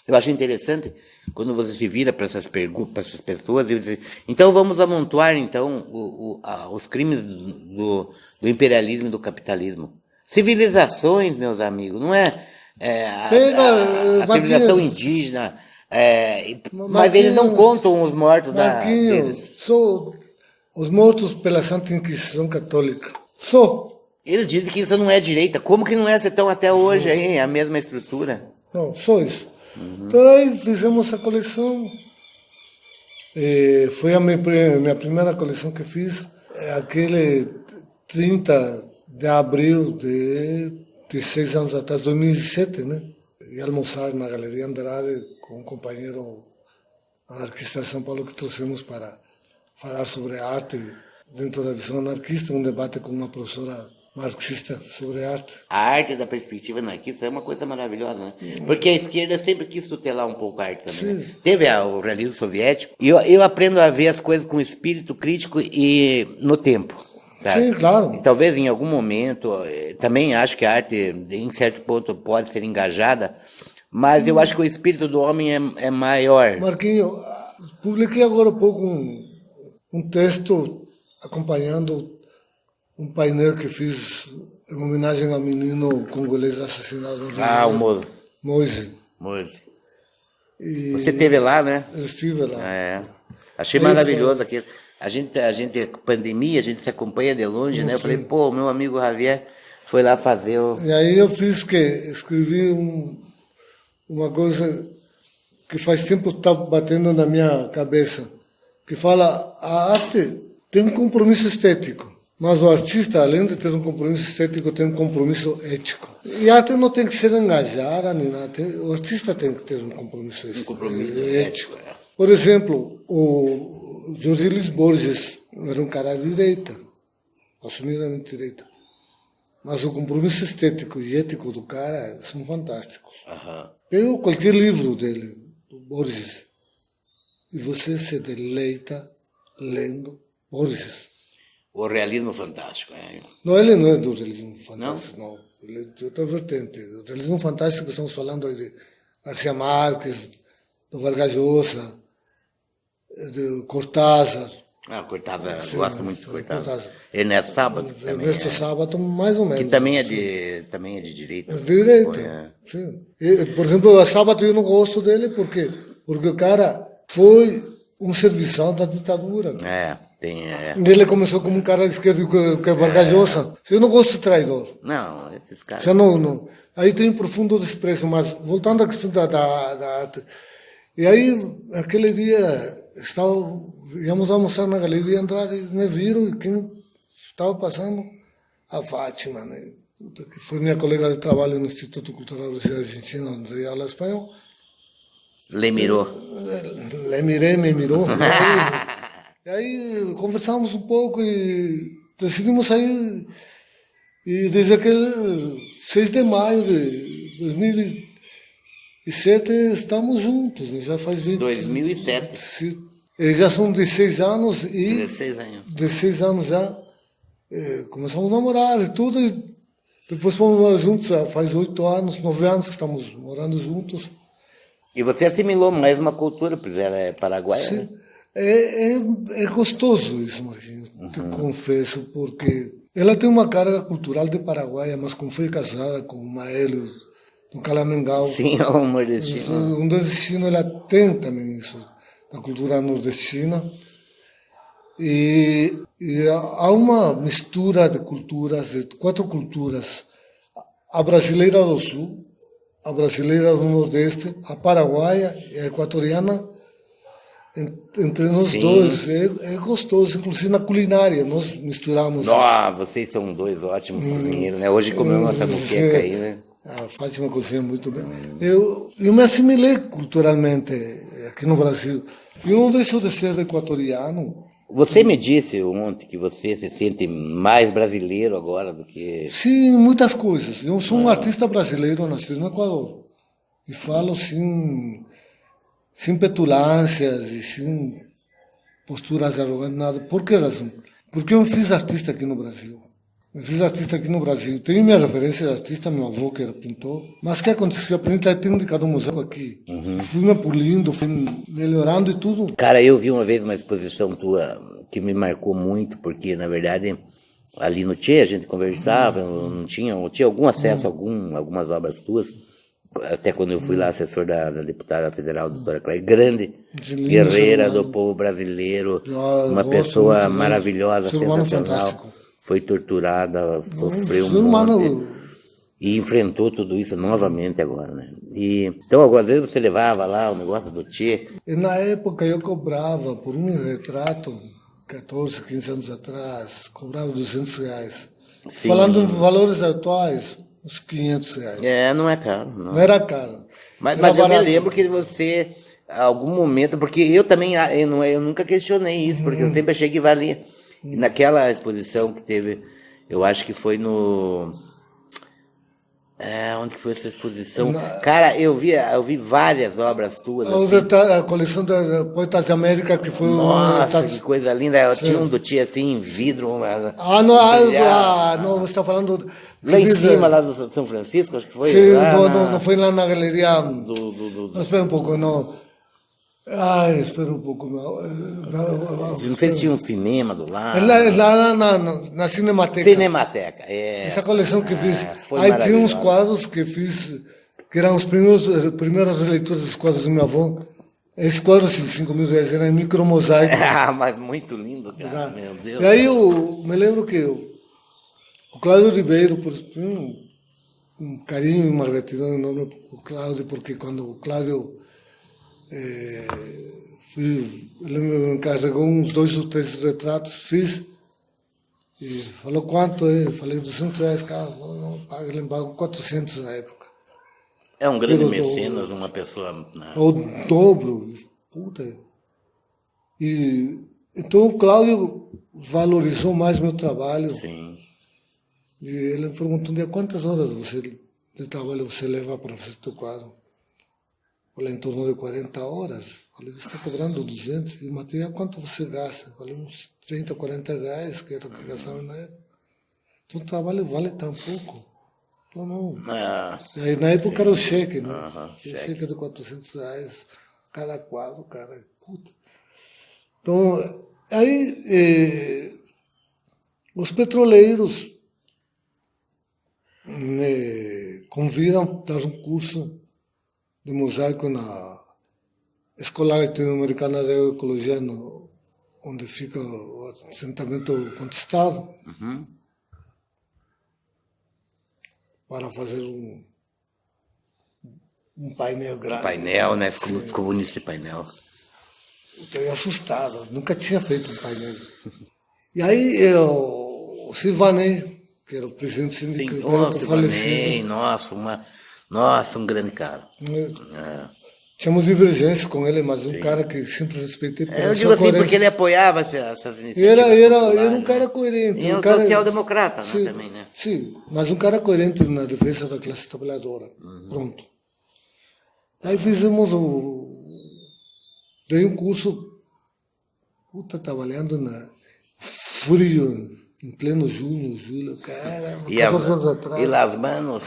eu acho interessante quando você se vira para essas pessoas, e diz, então vamos amontoar então os crimes do imperialismo e do capitalismo. Civilizações, meus amigos, não é, a civilização indígena, mas eles não contam os mortos deles. Só os mortos pela Santa Inquisição Católica. Só. Eles dizem que isso não é direita. Como que não é? Você estão até hoje aí, a mesma estrutura? Não, só isso. Então aí fizemos a coleção. Foi a minha primeira coleção que fiz. Aquele 30 de abril de 6 anos atrás, 2007, né? E almoçar na Galeria Andrade com um companheiro anarquista de São Paulo que trouxemos para falar sobre arte dentro da visão anarquista, um debate com uma professora marxista sobre arte. A arte da perspectiva anarquista é uma coisa maravilhosa, né? Porque a esquerda sempre quis tutelar um pouco a arte também. Né? Teve o realismo soviético, e eu aprendo a ver as coisas com espírito crítico e no tempo. Sabe? Sim, claro. E talvez em algum momento, também acho que a arte, em certo ponto, pode ser engajada, mas eu acho que o espírito do homem é maior. Marquinho, publiquei agora há pouco um texto acompanhando um painel que fiz em homenagem ao menino congolês assassinado. O Moise. Moise. Você esteve lá, né? Eu estive lá. Achei maravilhoso aquilo. A gente, pandemia, a gente se acompanha de longe, né? Eu falei, pô, meu amigo Javier foi lá fazer o... E aí eu escrevi uma coisa que faz tempo está batendo na minha cabeça, que fala, a arte tem um compromisso estético, mas o artista, além de ter um compromisso estético, tem um compromisso ético. E a arte não tem que ser engajada, nem nada. O artista tem que ter um compromisso ético. Por exemplo, o José Luís Borges era um cara de direita, assumidamente de direita. Mas o compromisso estético e ético do cara são fantásticos. Pega qualquer livro dele, do Borges, e você se deleita lendo Borges. O realismo fantástico. Não, ele não é do realismo fantástico, não. Ele é de outra vertente. O realismo fantástico, estamos falando de Garcia Marques, do Vargas Llosa, de Cortázar. Cortázar, gosto muito de Cortázar. Ernesto Sábato também. Ernesto Sábato, mais ou menos. Que também é de direita. É de direita, sim. Por exemplo, o Sábato eu não gosto dele porque o cara foi um serviçal da ditadura. Ele começou como um cara de esquerda que é Vargas Llosa. Eu não gosto de traidor. Não, esses caras... Não. Aí tem um profundo desprezo, mas voltando à questão da arte. E aí, aquele dia, íamos almoçar na Galeria Andrade, me viram, e quem estava passando? A Fátima, né? Que foi minha colega de trabalho no Instituto Cultural da Cidade Argentina, onde dei aula espanhol. Le mirou. Me mirou. E aí conversamos um pouco e decidimos sair. E desde aquele 6 de maio de 2007 estamos juntos. Já faz 2007. Já são 16 anos e... 16 anos. 16 anos já. Começamos a namorar e tudo. E depois fomos morar juntos. Já faz 8 anos, 9 anos que estamos morando juntos. E você assimilou mais uma cultura, pois ela é paraguaia, né? É gostoso isso, Marquinhos, te confesso, porque ela tem uma carga cultural de paraguaia, mas como foi casada com o Maélio do Calamengal. Sim, o nordestino. O nordestino, ela tem também isso, da cultura nordestina. E há uma mistura de culturas, de 4 culturas. A brasileira do sul, a brasileira do nordeste, a paraguaia e a equatoriana. Entre nós dois, é gostoso, inclusive na culinária, nós misturamos. Vocês são 2 ótimos cozinheiros, né? Hoje comemos essa muqueca aí, né? A Fátima cozinha muito bem. Eu me assimilei culturalmente aqui no Brasil. E não deixou de ser equatoriano. Você me disse ontem que você se sente mais brasileiro agora do que... Sim, muitas coisas. Eu sou um artista brasileiro, nascido no Equador. E falo sem petulâncias e sem posturas arrogantes, nada. Por que razão? Porque eu fiz artista aqui no Brasil. Eu fiz artista aqui no Brasil. Tenho minha referência de artista, meu avô que era pintor. Mas o que aconteceu? Eu aprendi a técnica do museu aqui. Fui me polindo, fui melhorando e tudo. Cara, eu vi uma vez uma exposição tua que me marcou muito, porque, na verdade, ali no Tchê a gente conversava, não tinha algum acesso a algumas obras tuas. Até quando eu fui lá, assessor da deputada federal, doutora Clay, grande guerreira do povo brasileiro, uma pessoa maravilhosa, sensacional. Foi torturada, sofreu um monte e enfrentou tudo isso novamente agora, né? Então, às vezes você levava lá o negócio do Tchê. E na época eu cobrava por um retrato, 14, 15 anos atrás, cobrava R$200. Sim. Falando em valores atuais, uns R$500. Não é caro. Não era caro. Mas eu me lembro que você, algum momento, porque eu também, eu nunca questionei isso, porque eu sempre achei que valia. E naquela exposição que teve, eu acho que foi no... onde que foi essa exposição? Cara, eu vi várias obras tuas. A coleção da Poetas de América, que foi... Nossa, que coisa linda. Eu tinha um do Tia assim, em vidro. Não, você está falando... Lá em cima, lá do São Francisco, acho que foi. Sim, não foi lá na galeria... Espera um pouco, não... espera um pouco. Não sei se tinha um cinema do lado. Lá na Cinemateca. Cinemateca, Essa coleção que fiz. Aí tinha uns quadros que fiz, que eram as primeiras releituras dos quadros do meu avô. Esses quadros de R$5.000 eram em micromosaico. Mas muito lindo, cara. Meu Deus. E aí eu me lembro que o Cláudio Ribeiro, por um carinho e uma gratidão enorme para o Cláudio, porque quando o Cláudio... ele me encarregou uns 2 ou 3 retratos, fiz, e falou quanto é, falei R$200, cara, não paga, ele me pagou 400 na época. É um grande mecenas, uma pessoa... Né? O dobro, puta. E, então o Cláudio valorizou mais meu trabalho. Sim. E ele me perguntou um dia, quantas horas de trabalho você leva para fazer teu quadro? Falei, em torno de 40 horas. Falei, você está cobrando 200. E o material, quanto você gasta? Falei, uns 30, 40 reais, que era o que gastava na época. Então o trabalho vale tão pouco. Falei, não. E aí, na época era o cheque, né? O cheque de 400 reais cada quadro, cara. Puta. Então, aí, os petroleiros convidam a dar um curso de mosaico na Escola Latino-Americana de Ecologia, onde fica o assentamento contestado, para fazer um painel grande. Painel, né? Ficou bonito esse painel. Eu estou assustado, nunca tinha feito um painel. E aí o Silvanei, que era o presidente do sindicato, falecido. Nossa, um grande cara. Tínhamos divergências com ele, mas um cara que sempre respeitei. Eu digo assim, porque ele apoiava essas iniciativas. Era um cara coerente. E um social-democrata, né, também, né? Sim, mas um cara coerente na defesa da classe trabalhadora. Pronto. Aí fizemos dei um curso, trabalhando na frio, em pleno junho, julho, cara, 14 anos atrás. E Las Manos?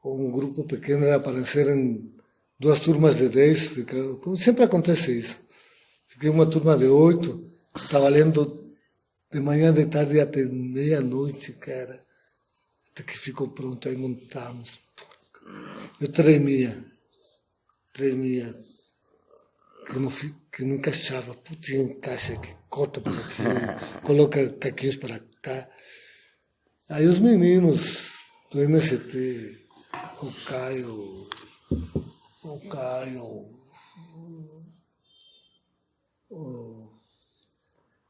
Um grupo pequeno era aparecer em 2 turmas de 10, sempre acontece isso. Fiquei uma turma de 8, trabalhando de manhã, de tarde até meia-noite, cara, até que ficou pronto, aí montamos. Eu tremia, que não encaixava, encaixa aqui, corta por aqui, coloca caquinhos para cá. Aí os meninos do MST, o Caio,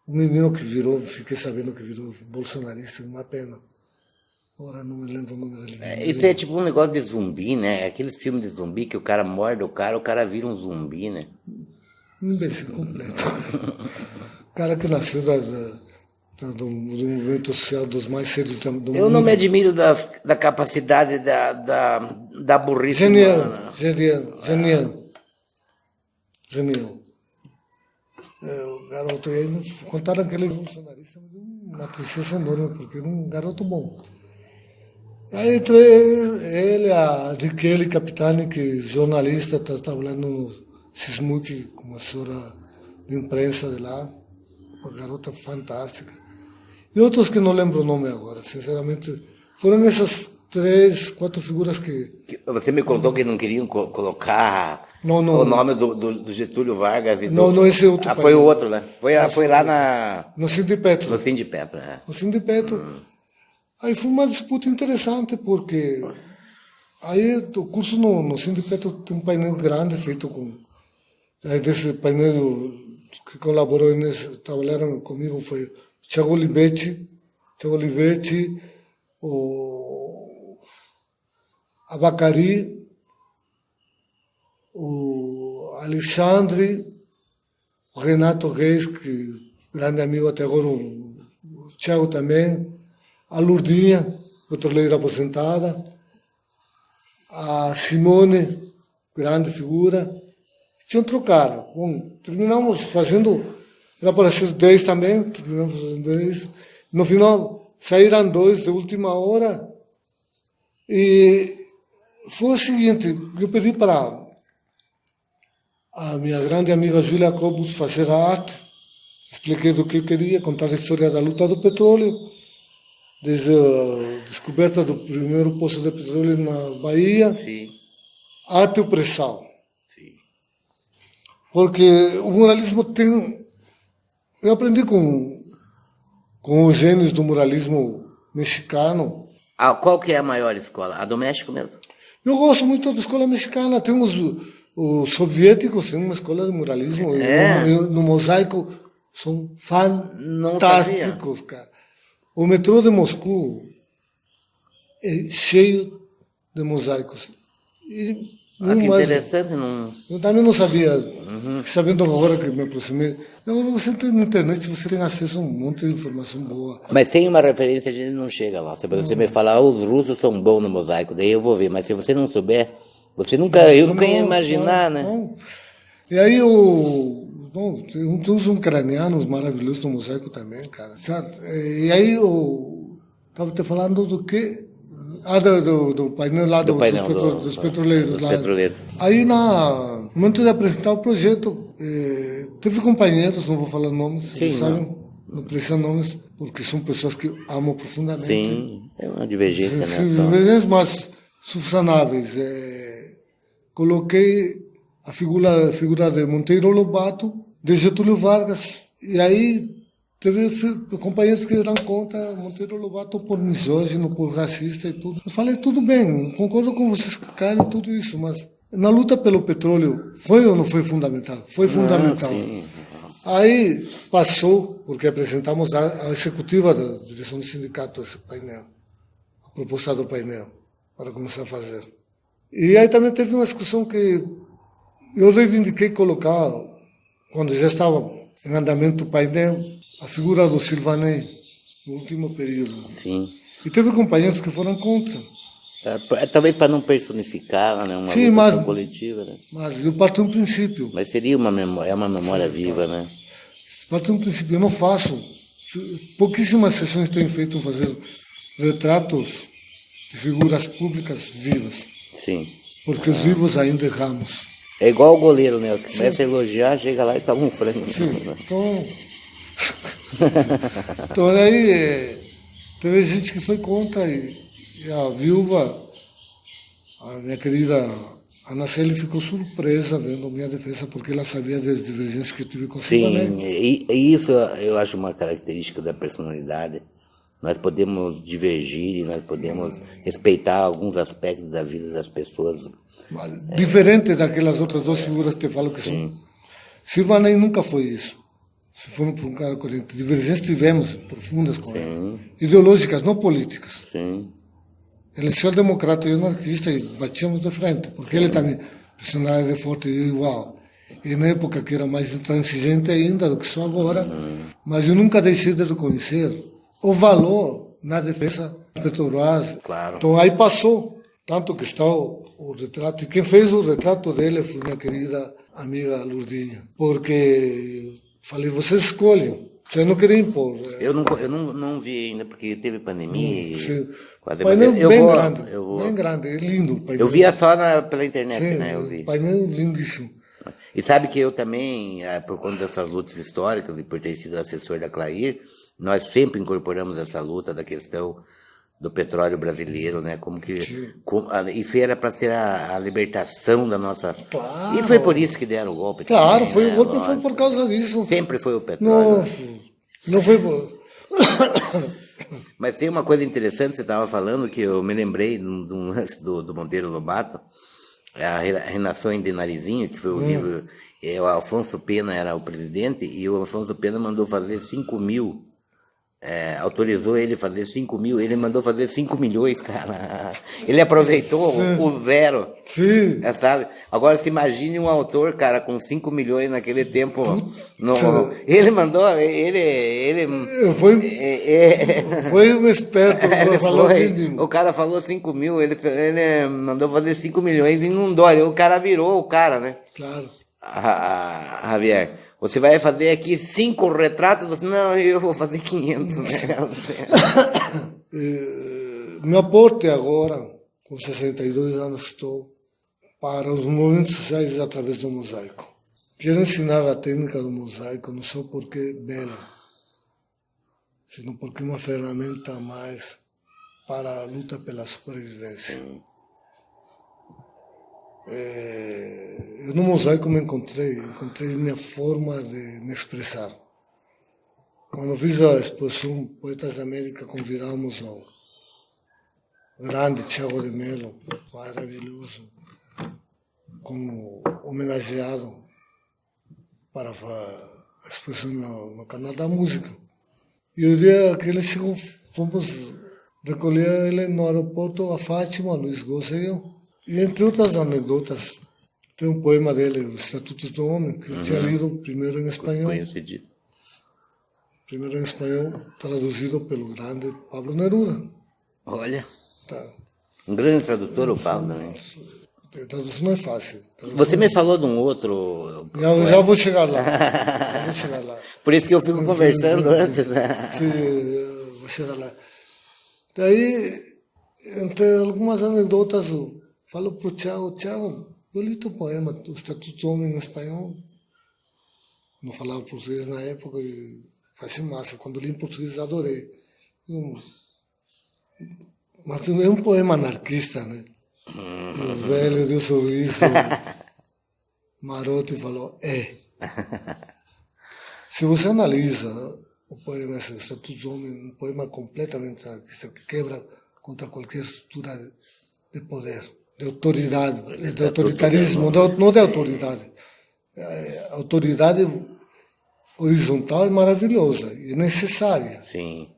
o menino que virou, fiquei sabendo que virou bolsonarista, uma pena. Agora não me lembro o nome dele. Isso é tipo um negócio de zumbi, né? Aqueles filmes de zumbi que o cara morde o cara vira um zumbi, né? Um imbecil completo. O cara que nasceu do movimento social dos mais cedos do mundo. Eu não me admiro da capacidade da burrice humana. Genial. O garoto, eles contaram que ele é funcionarista, mas uma tristeza enorme, porque era um garoto bom. Aí entre ele, a Riquelme Capitani, que é jornalista, está trabalhando no Sismuc, como assessora de imprensa de lá, uma garota fantástica. E outros que não lembro o nome agora, sinceramente. Foram essas 3, 4 figuras que... Você me contou que não queriam colocar não, o nome do Getúlio Vargas e não, esse é outro. Foi o outro, né? Foi lá no Sindipetro. No Sindipetro, é. No Sindipetro. Aí foi uma disputa interessante, porque aí o curso no Sindipetro tem um painel grande feito com... Aí desse painel que colaborou trabalharam comigo foi Thiago Olivetti, o Abacari, o Alexandre, o Renato Reis, que grande amigo até agora, o Thiago também, a Lourdinha, petroleira aposentada, a Simone, grande figura. Tinha outro cara. Bom, terminamos fazendo, era para ser 10 também, terminamos fazendo 10. No final, saíram 2 de última hora. E foi o seguinte, eu pedi para a minha grande amiga Júlia Cobos fazer a arte, expliquei do que eu queria, contar a história da luta do petróleo, desde a descoberta do primeiro poço de petróleo na Bahia, sim, até o pré-sal. Sim. Porque o muralismo tem... Eu aprendi com os gênios do muralismo mexicano. Qual que é a maior escola? A do México mesmo? Eu gosto muito da escola mexicana. Tem os soviéticos, tem uma escola de muralismo. No mosaico são fantásticos, cara. O metrô de Moscou é cheio de mosaicos. E que interessante. Eu também não sabia. Sabendo agora que me aproximei. Agora você entra na internet, você tem acesso a um monte de informação boa. Mas tem uma referência, a gente não chega lá. Se você me falar, os russos são bons no mosaico, daí eu vou ver. Mas se você não souber, eu nunca ia imaginar, né? Não. E aí tem uns ucranianos maravilhosos no mosaico também, cara. E aí eu estava te falando do quê? Do painel lá dos petroleiros. Aí, no momento de apresentar o projeto, teve companheiros, não vou falar nomes, sim, sabem, não precisam nomes, porque são pessoas que amo profundamente. Sim, é uma divergência, né? Divergências, mas subsanáveis. Coloquei a figura de Monteiro Lobato, de Getúlio Vargas, e aí teve companheiros que deram conta, Monteiro Lobato por misógino, por racista e tudo. Eu falei, tudo bem, concordo com vocês que querem tudo isso, mas na luta pelo petróleo, foi ou não foi fundamental? Foi fundamental. Sim. Aí passou, porque apresentamos à executiva da direção do sindicato esse painel, a proposta do painel, para começar a fazer. E aí também teve uma discussão que eu reivindiquei colocar, quando já estava em andamento o painel, a figura do Silvanei, no último período. Sim. E teve companheiros que foram contra. Talvez para não personificar, né, uma sim, luta coletiva, né? Mas eu parto de um princípio. Mas seria uma memória viva, né? Parto de um princípio. Eu não faço. Pouquíssimas sessões tenho feito fazer retratos de figuras públicas vivas. Sim. Porque os vivos ainda erramos. É igual o goleiro, né? Você começa a elogiar, chega lá e toma um frango. Sim. Então aí teve gente que foi contra e a viúva, a minha querida Ana Célia, ficou surpresa vendo a minha defesa porque ela sabia das divergências que eu tive com o Silvanei. Sim, e isso eu acho uma característica da personalidade. Nós podemos divergir e nós podemos respeitar alguns aspectos da vida das pessoas. Diferente daquelas outras duas figuras que te falo que são. Silvanei nunca foi isso. Se formos para um cara corrente, divergências tivemos profundas com ele. Ideológicas, não políticas. Sim. Ele é social-democrata e anarquista e batíamos de frente, porque ele também, personagem forte e igual. E na época que era mais intransigente ainda do que só agora, mas eu nunca deixei de reconhecer o valor na defesa da Petrobras. Claro. Então aí passou, tanto que está o retrato, e quem fez o retrato dele foi minha querida amiga Lourdinha, porque falei, vocês escolhem, você não queria impor. Eu não vi ainda, porque teve pandemia. Painel bem grande, é lindo o painel. Eu via só pela internet, Sim, né? Eu vi. Painel lindíssimo. E sabe que eu também, por conta dessas lutas históricas e por ter sido assessor da Clair, nós sempre incorporamos essa luta da questão do petróleo brasileiro, né? Isso era para ser a libertação da nossa... Claro. E foi por isso que deram o golpe. Claro, também, foi né? o golpe, foi por causa disso. Sempre foi o petróleo. Não foi por... Mas tem uma coisa interessante, você estava falando, que eu me lembrei do lance do Monteiro Lobato, a Renações de Narizinho, que foi o livro, o Alfonso Pena era o presidente, e o Alfonso Pena mandou fazer 5 mil, autorizou ele fazer 5 mil, ele mandou fazer 5 milhões, cara. Ele aproveitou o zero. Sim. Sabe? Agora, se imagine um autor, cara, com 5 milhões naquele tempo. Ele mandou, Foi um esperto, o cara falou 5 mil, ele mandou fazer 5 milhões em um dólar. O cara virou o cara, né? Claro. Javier, você vai fazer aqui 5 retratos? Não, eu vou fazer 500. Né? Meu aporte agora, com 62 anos estou, para os movimentos sociais através do mosaico. Quero ensinar a técnica do mosaico, não só porque é bela, senão porque é uma ferramenta a mais para a luta pela sobrevivência. Eu no mosaico me encontrei minha forma de me expressar. Quando fiz a exposição Poetas da América, convidamos o grande Thiago de Mello, maravilhoso, como homenageado para a exposição no canal da música. E o dia que ele chegou, fomos recolher ele no aeroporto, a Fátima, Luiz Gossa e eu. E entre outras anedotas, tem um poema dele, o Estatuto do Homem, que eu tinha lido primeiro em espanhol. Primeiro em espanhol, traduzido pelo grande Pablo Neruda. Olha, tá. Um grande tradutor, o Pablo, né? A tradução não é fácil. Você me falou de um outro... Já vou chegar lá. Por isso que eu fico conversando antes, né? Sim, eu vou chegar lá. Daí, entre algumas anedotas, falo para o Thiago, eu li teu poema, o Estatuto do Homem em espanhol. Não falava português na época e achei massa. Quando li em português, adorei. Mas é um poema anarquista, né? O velho deu um sorriso maroto e falou, Se você analisa o poema, o Estatuto do Homem, um poema completamente anarquista, que quebra contra qualquer estrutura de poder, de autoridade, de autoritarismo, não de autoridade. A autoridade horizontal é maravilhosa e necessária. Sim.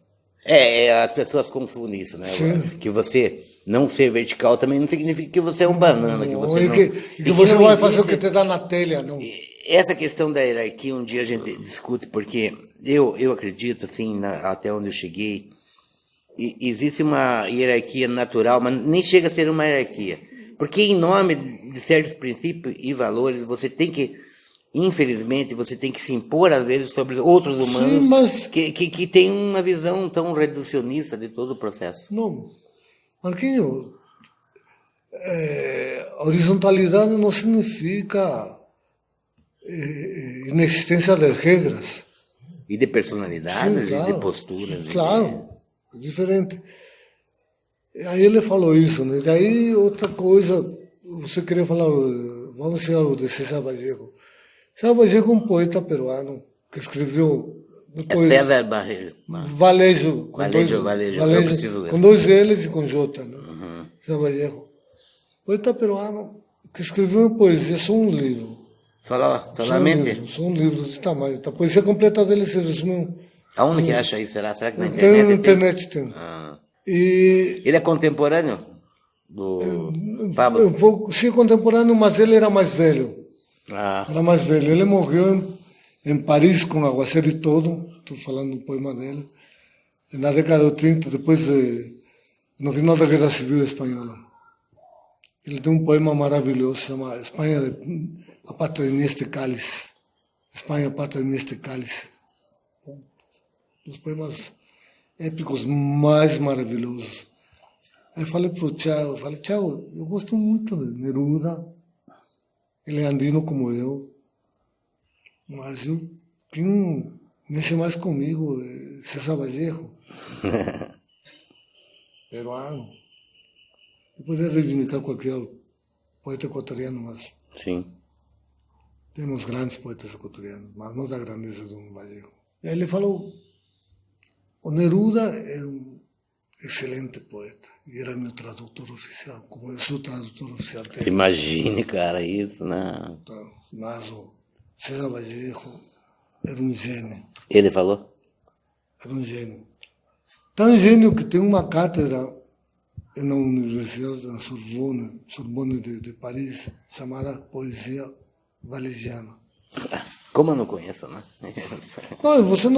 As pessoas confundem isso, né? Sim. Que você não ser vertical também não significa que você é um banana. Que você que você vai fazer o que te dá na telha, não. Essa questão da hierarquia, um dia a gente discute, porque eu acredito, assim, até onde eu cheguei, existe uma hierarquia natural, mas nem chega a ser uma hierarquia. Porque em nome de certos princípios e valores, você tem que, infelizmente, você tem que se impor, às vezes, sobre outros humanos. Sim, mas... que tem uma visão tão reducionista de todo o processo. Não, Marquinhos, horizontalidade não significa inexistência de regras. E de personalidades, claro, e de posturas. Claro, é diferente. Aí ele falou isso, né? Daí outra coisa, você queria falar, vamos chegar ao de César Vallejo. César Vallejo é um poeta peruano que escreveu... César Vallejo. Com dois L's e com J, né? César Vallejo. Poeta peruano que escreveu uma poesia, só um livro. Solamente? Só um livro de tamanho. A poesia completa dele se resume... Aonde que acha isso? Será que na internet? Na internet tem. Ele é contemporâneo? do Pablo? Um pouco, sim, contemporâneo, mas ele era mais velho. Ah, Era mais velho. Ele morreu em Paris com aguaceiro e todo. Estou falando do poema dele. Na década de 30, no final da Guerra Civil Espanhola. Ele tem um poema maravilhoso, chama Espanha, a pátria neste cálice. Espanha, a pátria neste cálice. Um dos poemas épicos mais maravilhosos. Aí falei pro Thiago, Thiago, eu gosto muito de Neruda. Ele é andino como eu. Mas quem mexe mais comigo é César Vallejo. Peruano. Eu poderia reivindicar qualquer poeta equatoriano, mas sim. temos grandes poetas equatorianos, mas não da grandeza do Vallejo. E aí ele falou, o Neruda é um excelente poeta, e era meu tradutor oficial, como eu sou tradutor oficial dele. Imagine, cara, isso, né? Então, mas o César Vallejo era um gênio. Ele falou? Era um gênio. Tão gênio que tem uma cátedra na Universidade da Sorbonne de Paris, chamada Poesia Valesiana. Como eu não conheço, né? Não, você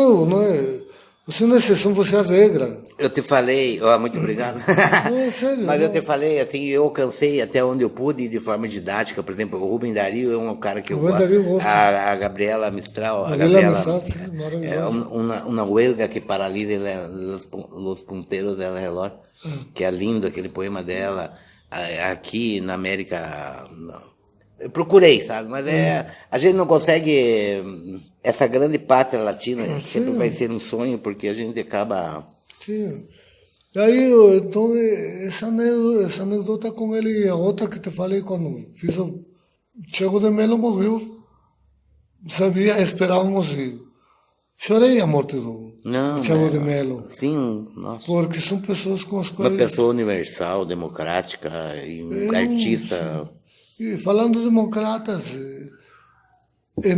não é exceção, você é a regra. Eu te falei, muito obrigado. Não, sério, Mas eu não. te falei, assim, eu alcancei até onde eu pude de forma didática. Por exemplo, o Rubem Dario é um cara que eu Rubem Dario eu gosto. A Gabriela Mistral. Gabriela Mistral, sim, maravilhosa. É uma huelga que paralisa los punteros del reloj, que é lindo aquele poema dela. Aqui na América... Eu procurei, sabe? Mas a gente não consegue... Essa grande pátria latina sempre vai ser um sonho, porque a gente acaba... Sim. E aí, então, essa anedota com ele e a outra que te falei quando fiz o Thiago de Mello morreu. Sabia, esperávamos e chorei a morte do Thiago de Mello. Sim, nossa. Porque são pessoas com as quais... Uma pessoa universal, democrática e um artista... Sim. E falando de democratas, eu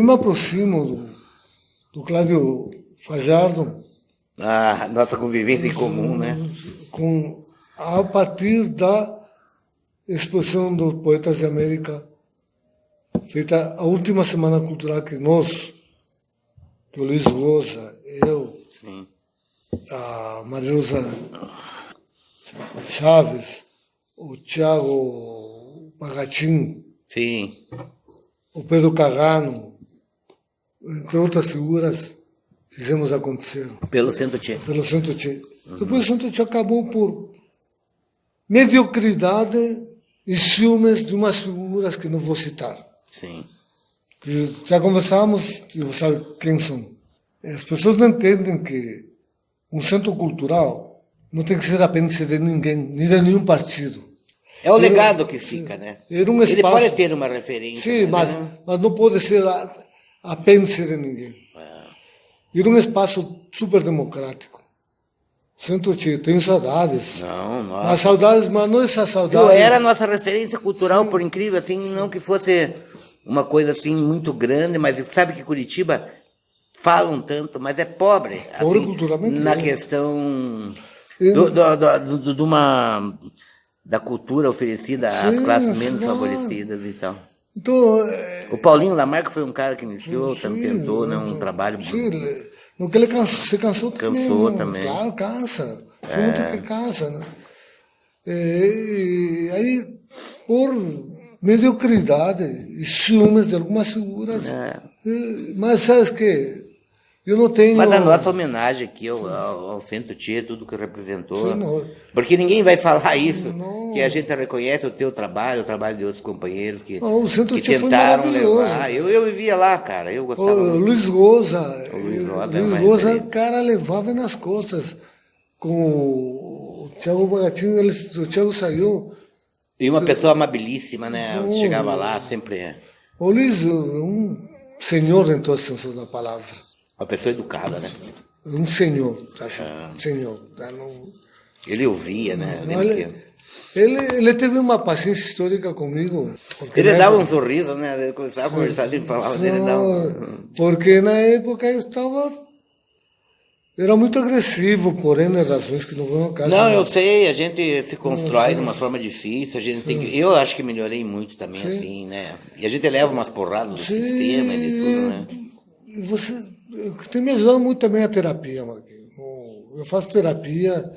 me aproximo do Cláudio Fajardo. Nossa convivência em comum, né? A partir da exposição dos Poetas de América, feita a última semana cultural que o Luiz Rosa, eu, sim, a Maria Rosa Chaves, o Thiago Pagatin, sim, o Pedro Carrano, entre outras figuras, fizemos acontecer. Pelo Centro Tchê. Pelo Centro Tchê. Depois o Centro Tchê acabou por mediocridade e ciúmes de umas figuras que não vou citar. Sim. Que já conversamos, e você sabe quem são. As pessoas não entendem que um centro cultural não tem que ser apêndice de ninguém, nem de nenhum partido. É o legado que fica, né? Era um espaço, ele pode ter uma referência. Sim, mas não pode ser apêndice de ninguém. Era um espaço super democrático. Centro-Tchê, tenho saudades. Não, nossa. Mas saudades, mas não essa saudade. Era a nossa referência cultural, sim, por incrível, assim, não que fosse uma coisa assim muito grande, mas sabe que Curitiba falam tanto, mas é pobre. Pobre assim, culturalmente. Na questão da cultura oferecida às classes menos favorecidas e tal. Então, o Paulinho Lamarca foi um cara que iniciou, tentou, né, um trabalho... Sim, no que ele se cansou também. Claro, cansa. Foi muito que cansa, né? E aí, por mediocridade e ciúmes de algumas figuras. Mas sabes que eu não tenho... Mas a nossa homenagem aqui ao Centro Tchê, tudo que representou. Sim, porque ninguém vai falar isso, que a gente reconhece o teu trabalho, o trabalho de outros companheiros que tentaram levar. Eu vivia lá, cara, eu gostava muito. Luiz Rosa, o cara levava nas costas. Com o Thiago Bagatinho, o Thiago saiu. E uma pessoa amabilíssima, né? Chegava lá, sempre... O Luiz é um senhor em todas as sensações da palavra. Uma pessoa educada, né? Um senhor, acho. Senhor. Ele ouvia, né? Ele teve uma paciência histórica comigo. Ele dava um sorriso, né? Ele começava a conversar, ele falava dele. Porque na época eu era muito agressivo, por N razões que não vão ao caso. Não, eu sei, a gente se constrói de uma forma difícil, a gente tem que. Eu acho que melhorei muito também, assim, né? E a gente leva umas porradas do sistema e de tudo, né? E você tem me ajudado muito também a terapia, Marquinhos. Eu faço terapia,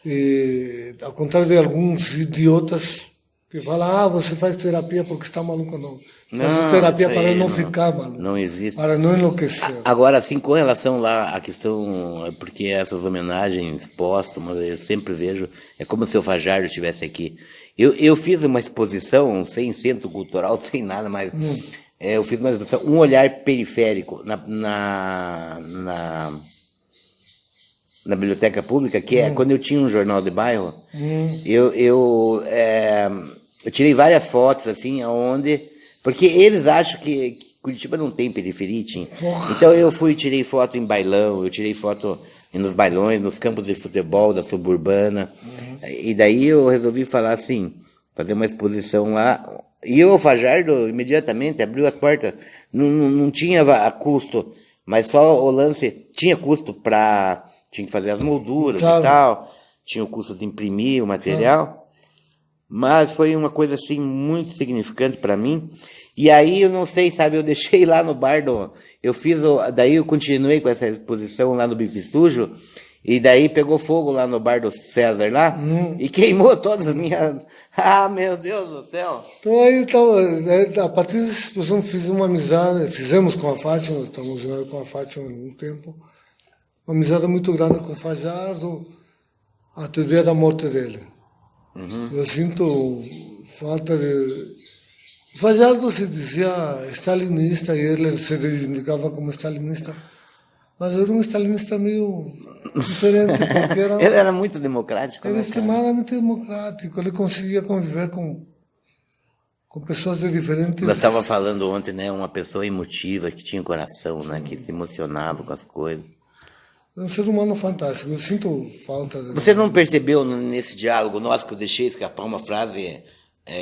e, ao contrário de alguns idiotas que falam, você faz terapia porque está maluco, não. Faço terapia para não ficar maluco. Não existe. Para não enlouquecer. Agora, assim, com relação lá à questão, porque essas homenagens póstumas, eu sempre vejo, é como se o Fajardo estivesse aqui. Eu fiz uma exposição sem centro cultural, sem nada, mas eu fiz uma exposição, um olhar periférico na biblioteca pública, que é quando eu tinha um jornal de bairro, eu tirei várias fotos, assim, onde... Porque eles acham que Curitiba não tem periferia, tinha. Então eu tirei foto em bailão, eu tirei foto nos bailões, nos campos de futebol da suburbana. E daí eu resolvi falar assim, fazer uma exposição lá. E o Fajardo imediatamente abriu as portas. Não tinha custo, mas só o lance tinha custo para... Tinha que fazer as molduras e tal, tinha o custo de imprimir o material. Mas foi uma coisa, assim, muito significante para mim. E aí, eu não sei, sabe, eu deixei lá no bar daí eu continuei com essa exposição lá no Bife Sujo, e daí pegou fogo lá no bar do César lá, e queimou todas as minhas... Ah, meu Deus do céu! Então aí, a partir dessa exposição, fizemos com a Fátima, estamos juntos com a Fátima há algum tempo, uma amizade muito grande com o Fajardo, até o dia da morte dele. Eu sinto falta de... O Fajardo se dizia stalinista e ele se reivindicava como stalinista, mas era um stalinista meio diferente, porque ele era muito democrático. Era extremadamente democrático, ele conseguia conviver com pessoas de diferentes... Eu estava falando ontem, né, uma pessoa emotiva, que tinha coração, né, que se emocionava com as coisas. É um ser humano fantástico, eu sinto falta... Você não percebeu nesse diálogo nosso que eu deixei escapar uma frase,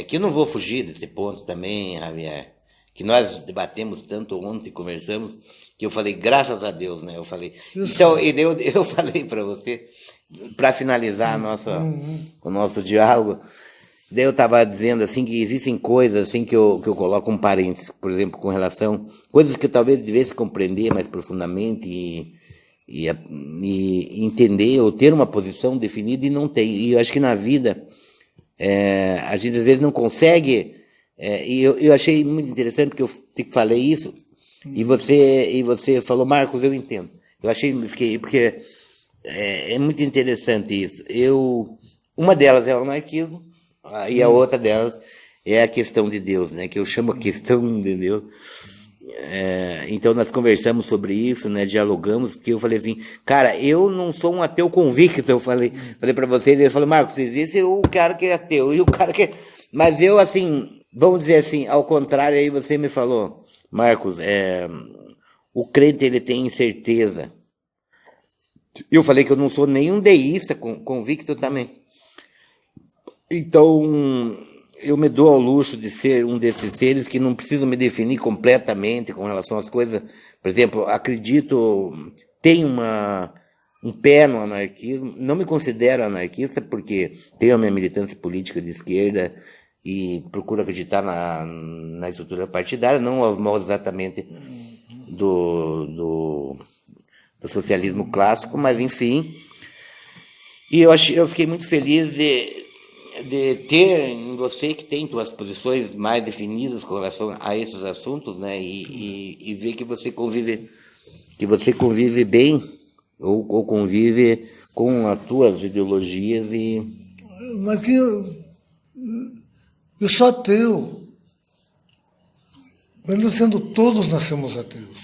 que eu não vou fugir desse ponto também, Javier, que nós debatemos tanto ontem, conversamos, que eu falei, graças a Deus, né, eu falei... Então, eu falei para você, para finalizar o nosso diálogo, daí eu estava dizendo assim que existem coisas assim que eu coloco um parênteses, por exemplo, com relação... Coisas que eu talvez devesse compreender mais profundamente e entender ou ter uma posição definida e não tem. E eu acho que na vida a gente às vezes não consegue, e eu achei muito interessante porque eu te falei isso e você falou, Marcos, eu entendo. Eu achei, porque é muito interessante isso. Uma delas é o anarquismo e a outra delas é a questão de Deus, né, que eu chamo a questão de Deus. Então nós conversamos sobre isso, né, dialogamos, porque eu falei assim, cara, eu não sou um ateu convicto, eu falei para você, ele falou, Marcos, existe o cara que é ateu e o cara que mas eu, assim, vamos dizer assim, ao contrário, aí você me falou, Marcos, o crente, ele tem incerteza. Eu falei que eu não sou nenhum deísta convicto também. Então, eu me dou ao luxo de ser um desses seres que não precisam me definir completamente com relação às coisas. Por exemplo, acredito, tenho um pé no anarquismo, não me considero anarquista porque tenho a minha militância política de esquerda e procuro acreditar na estrutura partidária, não aos moldes exatamente do socialismo clássico, mas enfim. E eu fiquei muito feliz de ter em você, que tem suas posições mais definidas com relação a esses assuntos, né, e ver que você convive bem, ou convive com as tuas ideologias e... Mas que eu sou ateu, mesmo sendo todos nascemos ateus.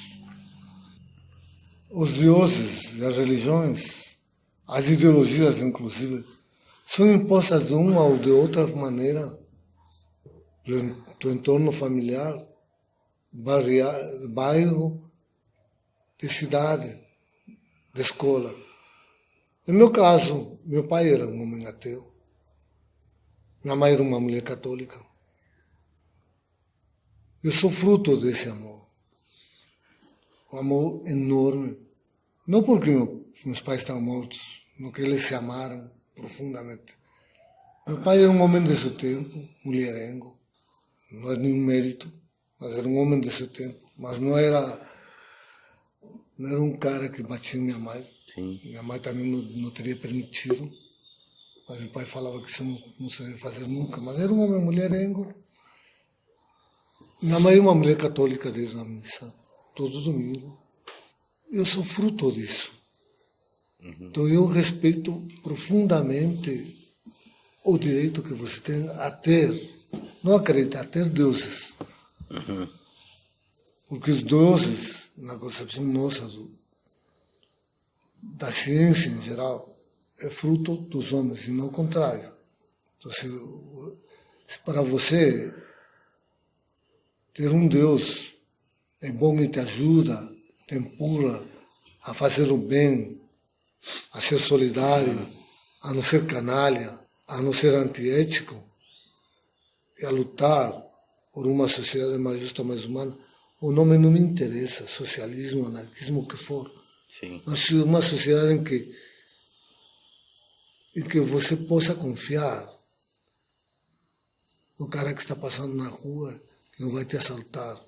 Os deuses, as religiões, as ideologias, inclusive, são impostas de uma ou de outra maneira do entorno familiar, bairro, de cidade, de escola. No meu caso, meu pai era um homem ateu, minha mãe era uma mulher católica. Eu sou fruto desse amor, um amor enorme. Não porque meu meus pais estão mortos, no que eles se amaram profundamente. Meu pai era um homem de seu tempo, mulherengo, não é nenhum mérito, mas era um homem de seu tempo, mas não era um cara que batia minha mãe. Sim. Minha mãe também não teria permitido, mas meu pai falava que isso não se deve fazer nunca, mas era um homem mulherengo. Minha mãe é uma mulher católica desde a missa, todo domingo. Eu sou fruto disso. Então eu respeito profundamente o direito que você tem a ter, não acreditar, a ter deuses. Porque os deuses, na concepção nossa, da ciência em geral, é fruto dos homens e não o contrário. Então, se para você ter um Deus é bom e te ajuda, te empurra a fazer o bem, a ser solidário, a não ser canalha, a não ser antiético, e a lutar por uma sociedade mais justa, mais humana, o nome não me interessa, socialismo, anarquismo, o que for. Sim. Mas uma sociedade em que você possa confiar no cara que está passando na rua, que não vai te assaltar,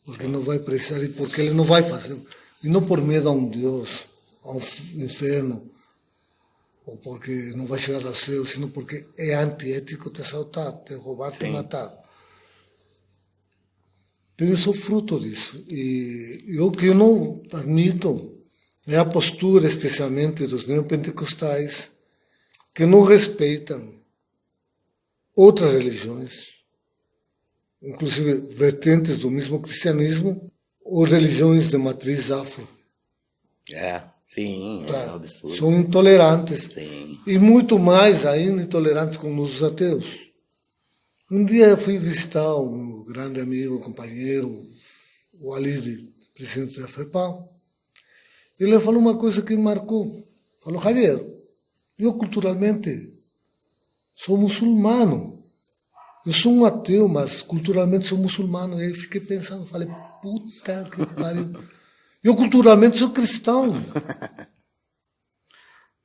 porque não vai precisar e porque ele não vai fazer. E não por medo a um Deus, a um inferno, ou porque não vai chegar ao céu, senão porque é antiético te assaltar, te roubar, te matar. Então eu sou fruto disso. E o que eu não admito é a postura, especialmente dos neopentecostais, que não respeitam outras religiões, inclusive vertentes do mesmo cristianismo, ou religiões de matriz afro. Sim, é um absurdo. São intolerantes. Sim. E muito mais ainda intolerantes com os ateus. Um dia eu fui visitar um grande amigo, companheiro, o Ali, presidente da FEPAM. Ele falou uma coisa que me marcou. Falou, Javier, eu culturalmente sou muçulmano. Eu sou um ateu, mas culturalmente sou muçulmano. E aí fiquei pensando, falei, puta que pariu. Eu culturalmente sou cristão.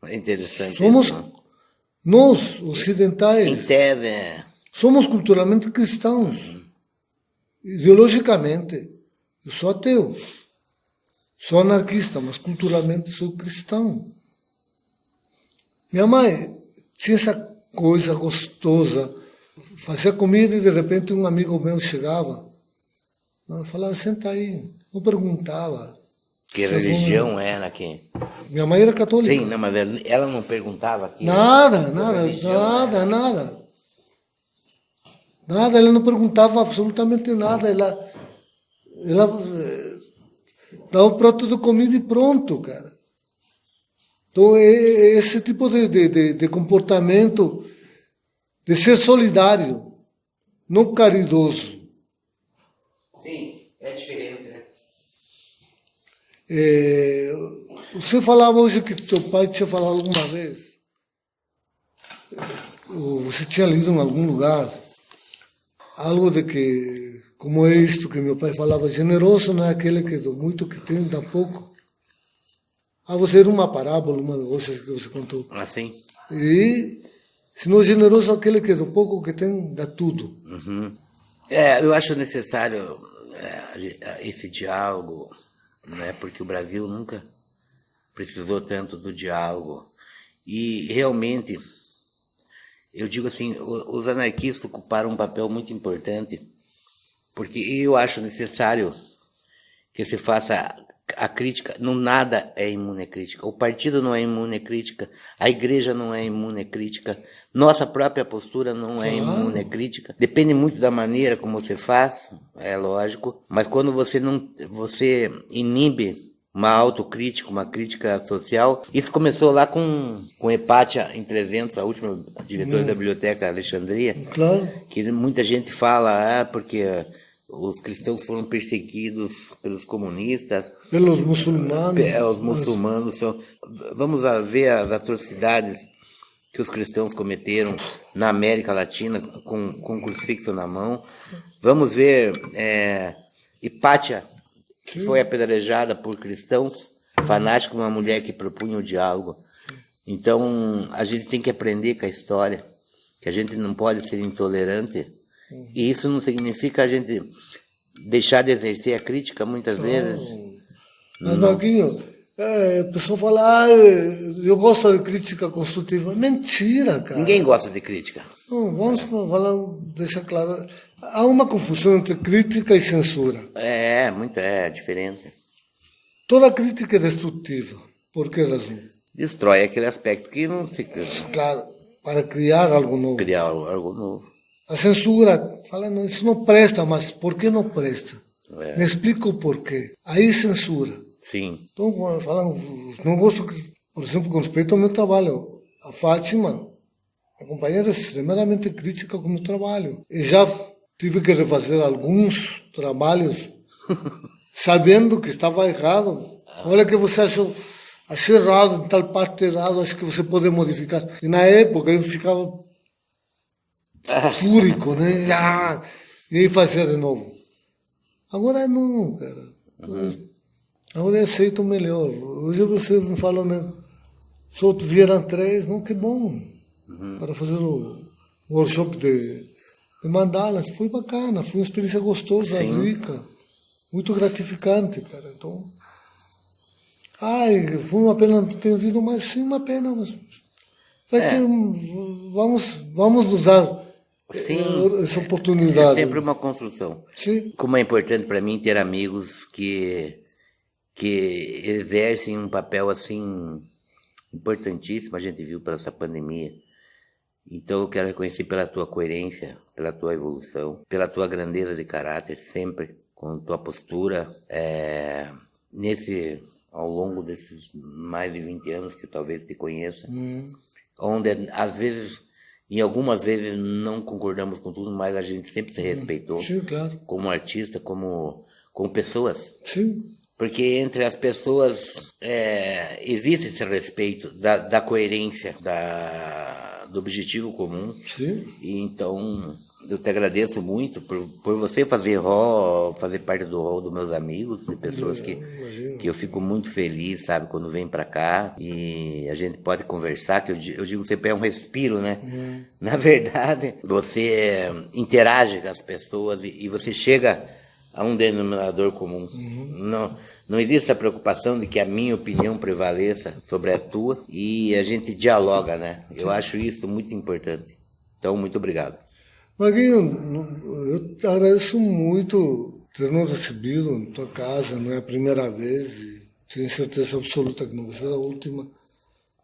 É interessante. Somos, isso, né? nós, ocidentais, Em tese, somos culturalmente cristãos. Ideologicamente, eu sou ateu. Sou anarquista, mas culturalmente sou cristão. Minha mãe tinha essa coisa gostosa. Fazia comida e de repente um amigo meu chegava. Eu falava, senta aí. Não perguntava. que religião era que... Minha mãe era católica. Sim, não, mas ela não perguntava aqui. Nada, religião, nada. Nada, ela não perguntava absolutamente nada. Ela dava o prato de comida e pronto, cara. Então, esse tipo de comportamento, de ser solidário, não caridoso. Sim, é diferente, né? Você falava hoje que teu pai tinha falado alguma vez, ou você tinha lido em algum lugar, algo de que, como é isto que meu pai falava, generoso não é aquele que do muito que tem, dá pouco. Você era uma parábola, uma coisa que você contou. Assim? E, se não generoso é aquele que do pouco que tem, dá tudo. Uhum. Eu acho necessário esse diálogo, né? Porque o Brasil nunca precisou tanto do diálogo. E realmente, eu digo assim, os anarquistas ocuparam um papel muito importante, porque eu acho necessário que se faça a crítica. Não nada é imune à crítica. O partido não é imune à crítica, a igreja não é imune à crítica, nossa própria postura não é imune à crítica. Depende muito da maneira como você faz, é lógico, mas quando você inibe uma autocrítica, uma crítica social. Isso começou lá com Hipátia em 300, a última diretora da Biblioteca Alexandria, Claro. que muita gente fala, porque os cristãos foram perseguidos pelos comunistas. Pelos muçulmanos. Os muçulmanos são... Vamos ver as atrocidades que os cristãos cometeram na América Latina com um crucifixo na mão. Vamos ver Hipátia, que foi apedrejada por cristãos, fanático, uma mulher que propunha o diálogo. Então, a gente tem que aprender com a história, que a gente não pode ser intolerante, e isso não significa a gente deixar de exercer a crítica muitas vezes. Mas, Marquinhos, a pessoa fala, eu gosto de crítica construtiva. Mentira, cara. Ninguém gosta de crítica. Não, vamos falar, deixar claro. Há uma confusão entre crítica e censura. É diferente. Toda crítica é destrutiva. Por que razão? Destrói aquele aspecto que não se Claro, para criar algo novo. criar algo novo. A censura fala, não, isso não presta, mas por que não presta? É. Me explica o porquê. Aí censura. Sim. Então, quando falam, não gosto, por exemplo, com respeito ao meu trabalho. A Fátima, a companheira é extremamente crítica com o meu trabalho. E já tive que refazer alguns trabalhos sabendo que estava errado. Olha que você achou, achei errado, em tal parte errado, acho que você pode modificar. E na época eu ficava fúrico, né? E aí fazia de novo. Agora não, cara. Agora eu aceito melhor. Hoje você me fala, né? Só vieram 3, não, que bom. Para fazer o workshop de mandalas. Foi bacana, foi uma experiência gostosa, Sim. rica. Muito gratificante, cara. Então, foi uma pena não ter vindo, mas sim uma pena. Mas vai ter, vamos nos dar essa É oportunidade. sempre uma construção. Sim. Como é importante para mim ter amigos que exercem um papel assim importantíssimo, a gente viu pela essa pandemia. Então eu quero reconhecer pela tua coerência, pela tua evolução, pela tua grandeza de caráter, sempre com tua postura, ao longo desses mais de 20 anos que talvez te conheça, onde às vezes, em algumas vezes não concordamos com tudo, mas a gente sempre se respeitou. Sim, claro. Como artista, como pessoas. Sim. Porque entre as pessoas existe esse respeito da coerência, do objetivo comum. Sim. E então eu te agradeço muito por você fazer parte do rol dos meus amigos, de pessoas que eu fico muito feliz, sabe, quando vem para cá e a gente pode conversar, que eu digo sempre é um respiro, né? Na verdade, você interage com as pessoas e você chega a um denominador comum. Não existe a preocupação de que a minha opinião prevaleça sobre a tua e a gente dialoga, né? Eu acho isso muito importante. Então, muito obrigado. Marquinhos, eu te agradeço muito ter nos recebido em tua casa, não é a primeira vez, e tenho certeza absoluta que não vai ser a última.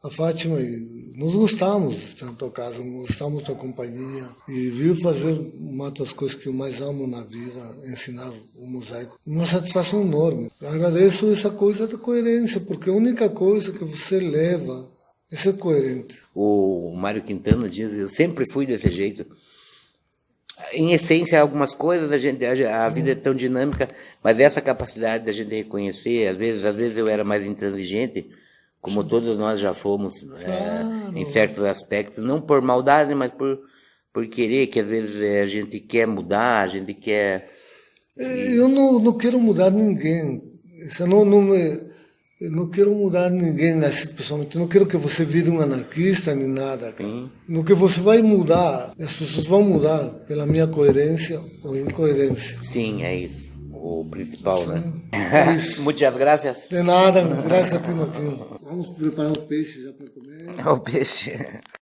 A Fátima, e nos gostamos de estar na tua casa, nos gostamos da tua companhia, e vir fazer uma das coisas que eu mais amo na vida, ensinar o mosaico. Uma satisfação enorme. Eu agradeço essa coisa da coerência, porque a única coisa que você leva é ser coerente. O Mário Quintana diz, eu sempre fui desse jeito. Em essência, algumas coisas a vida é tão dinâmica, mas essa capacidade da gente reconhecer, às vezes eu era mais intransigente, como todos nós já fomos, em certos aspectos, não por maldade, mas por querer, que às vezes a gente quer mudar, a gente quer... Eu não quero mudar ninguém. Eu não quero mudar ninguém assim, pessoalmente. Eu não quero que você vire um anarquista nem nada. No que você vai mudar, as pessoas vão mudar pela minha coerência ou incoerência. Sim, é isso. O principal, né? É isso. Muitas graças. De nada, graças a ti, Marquinhos. Vamos preparar o peixe já para comer. O peixe.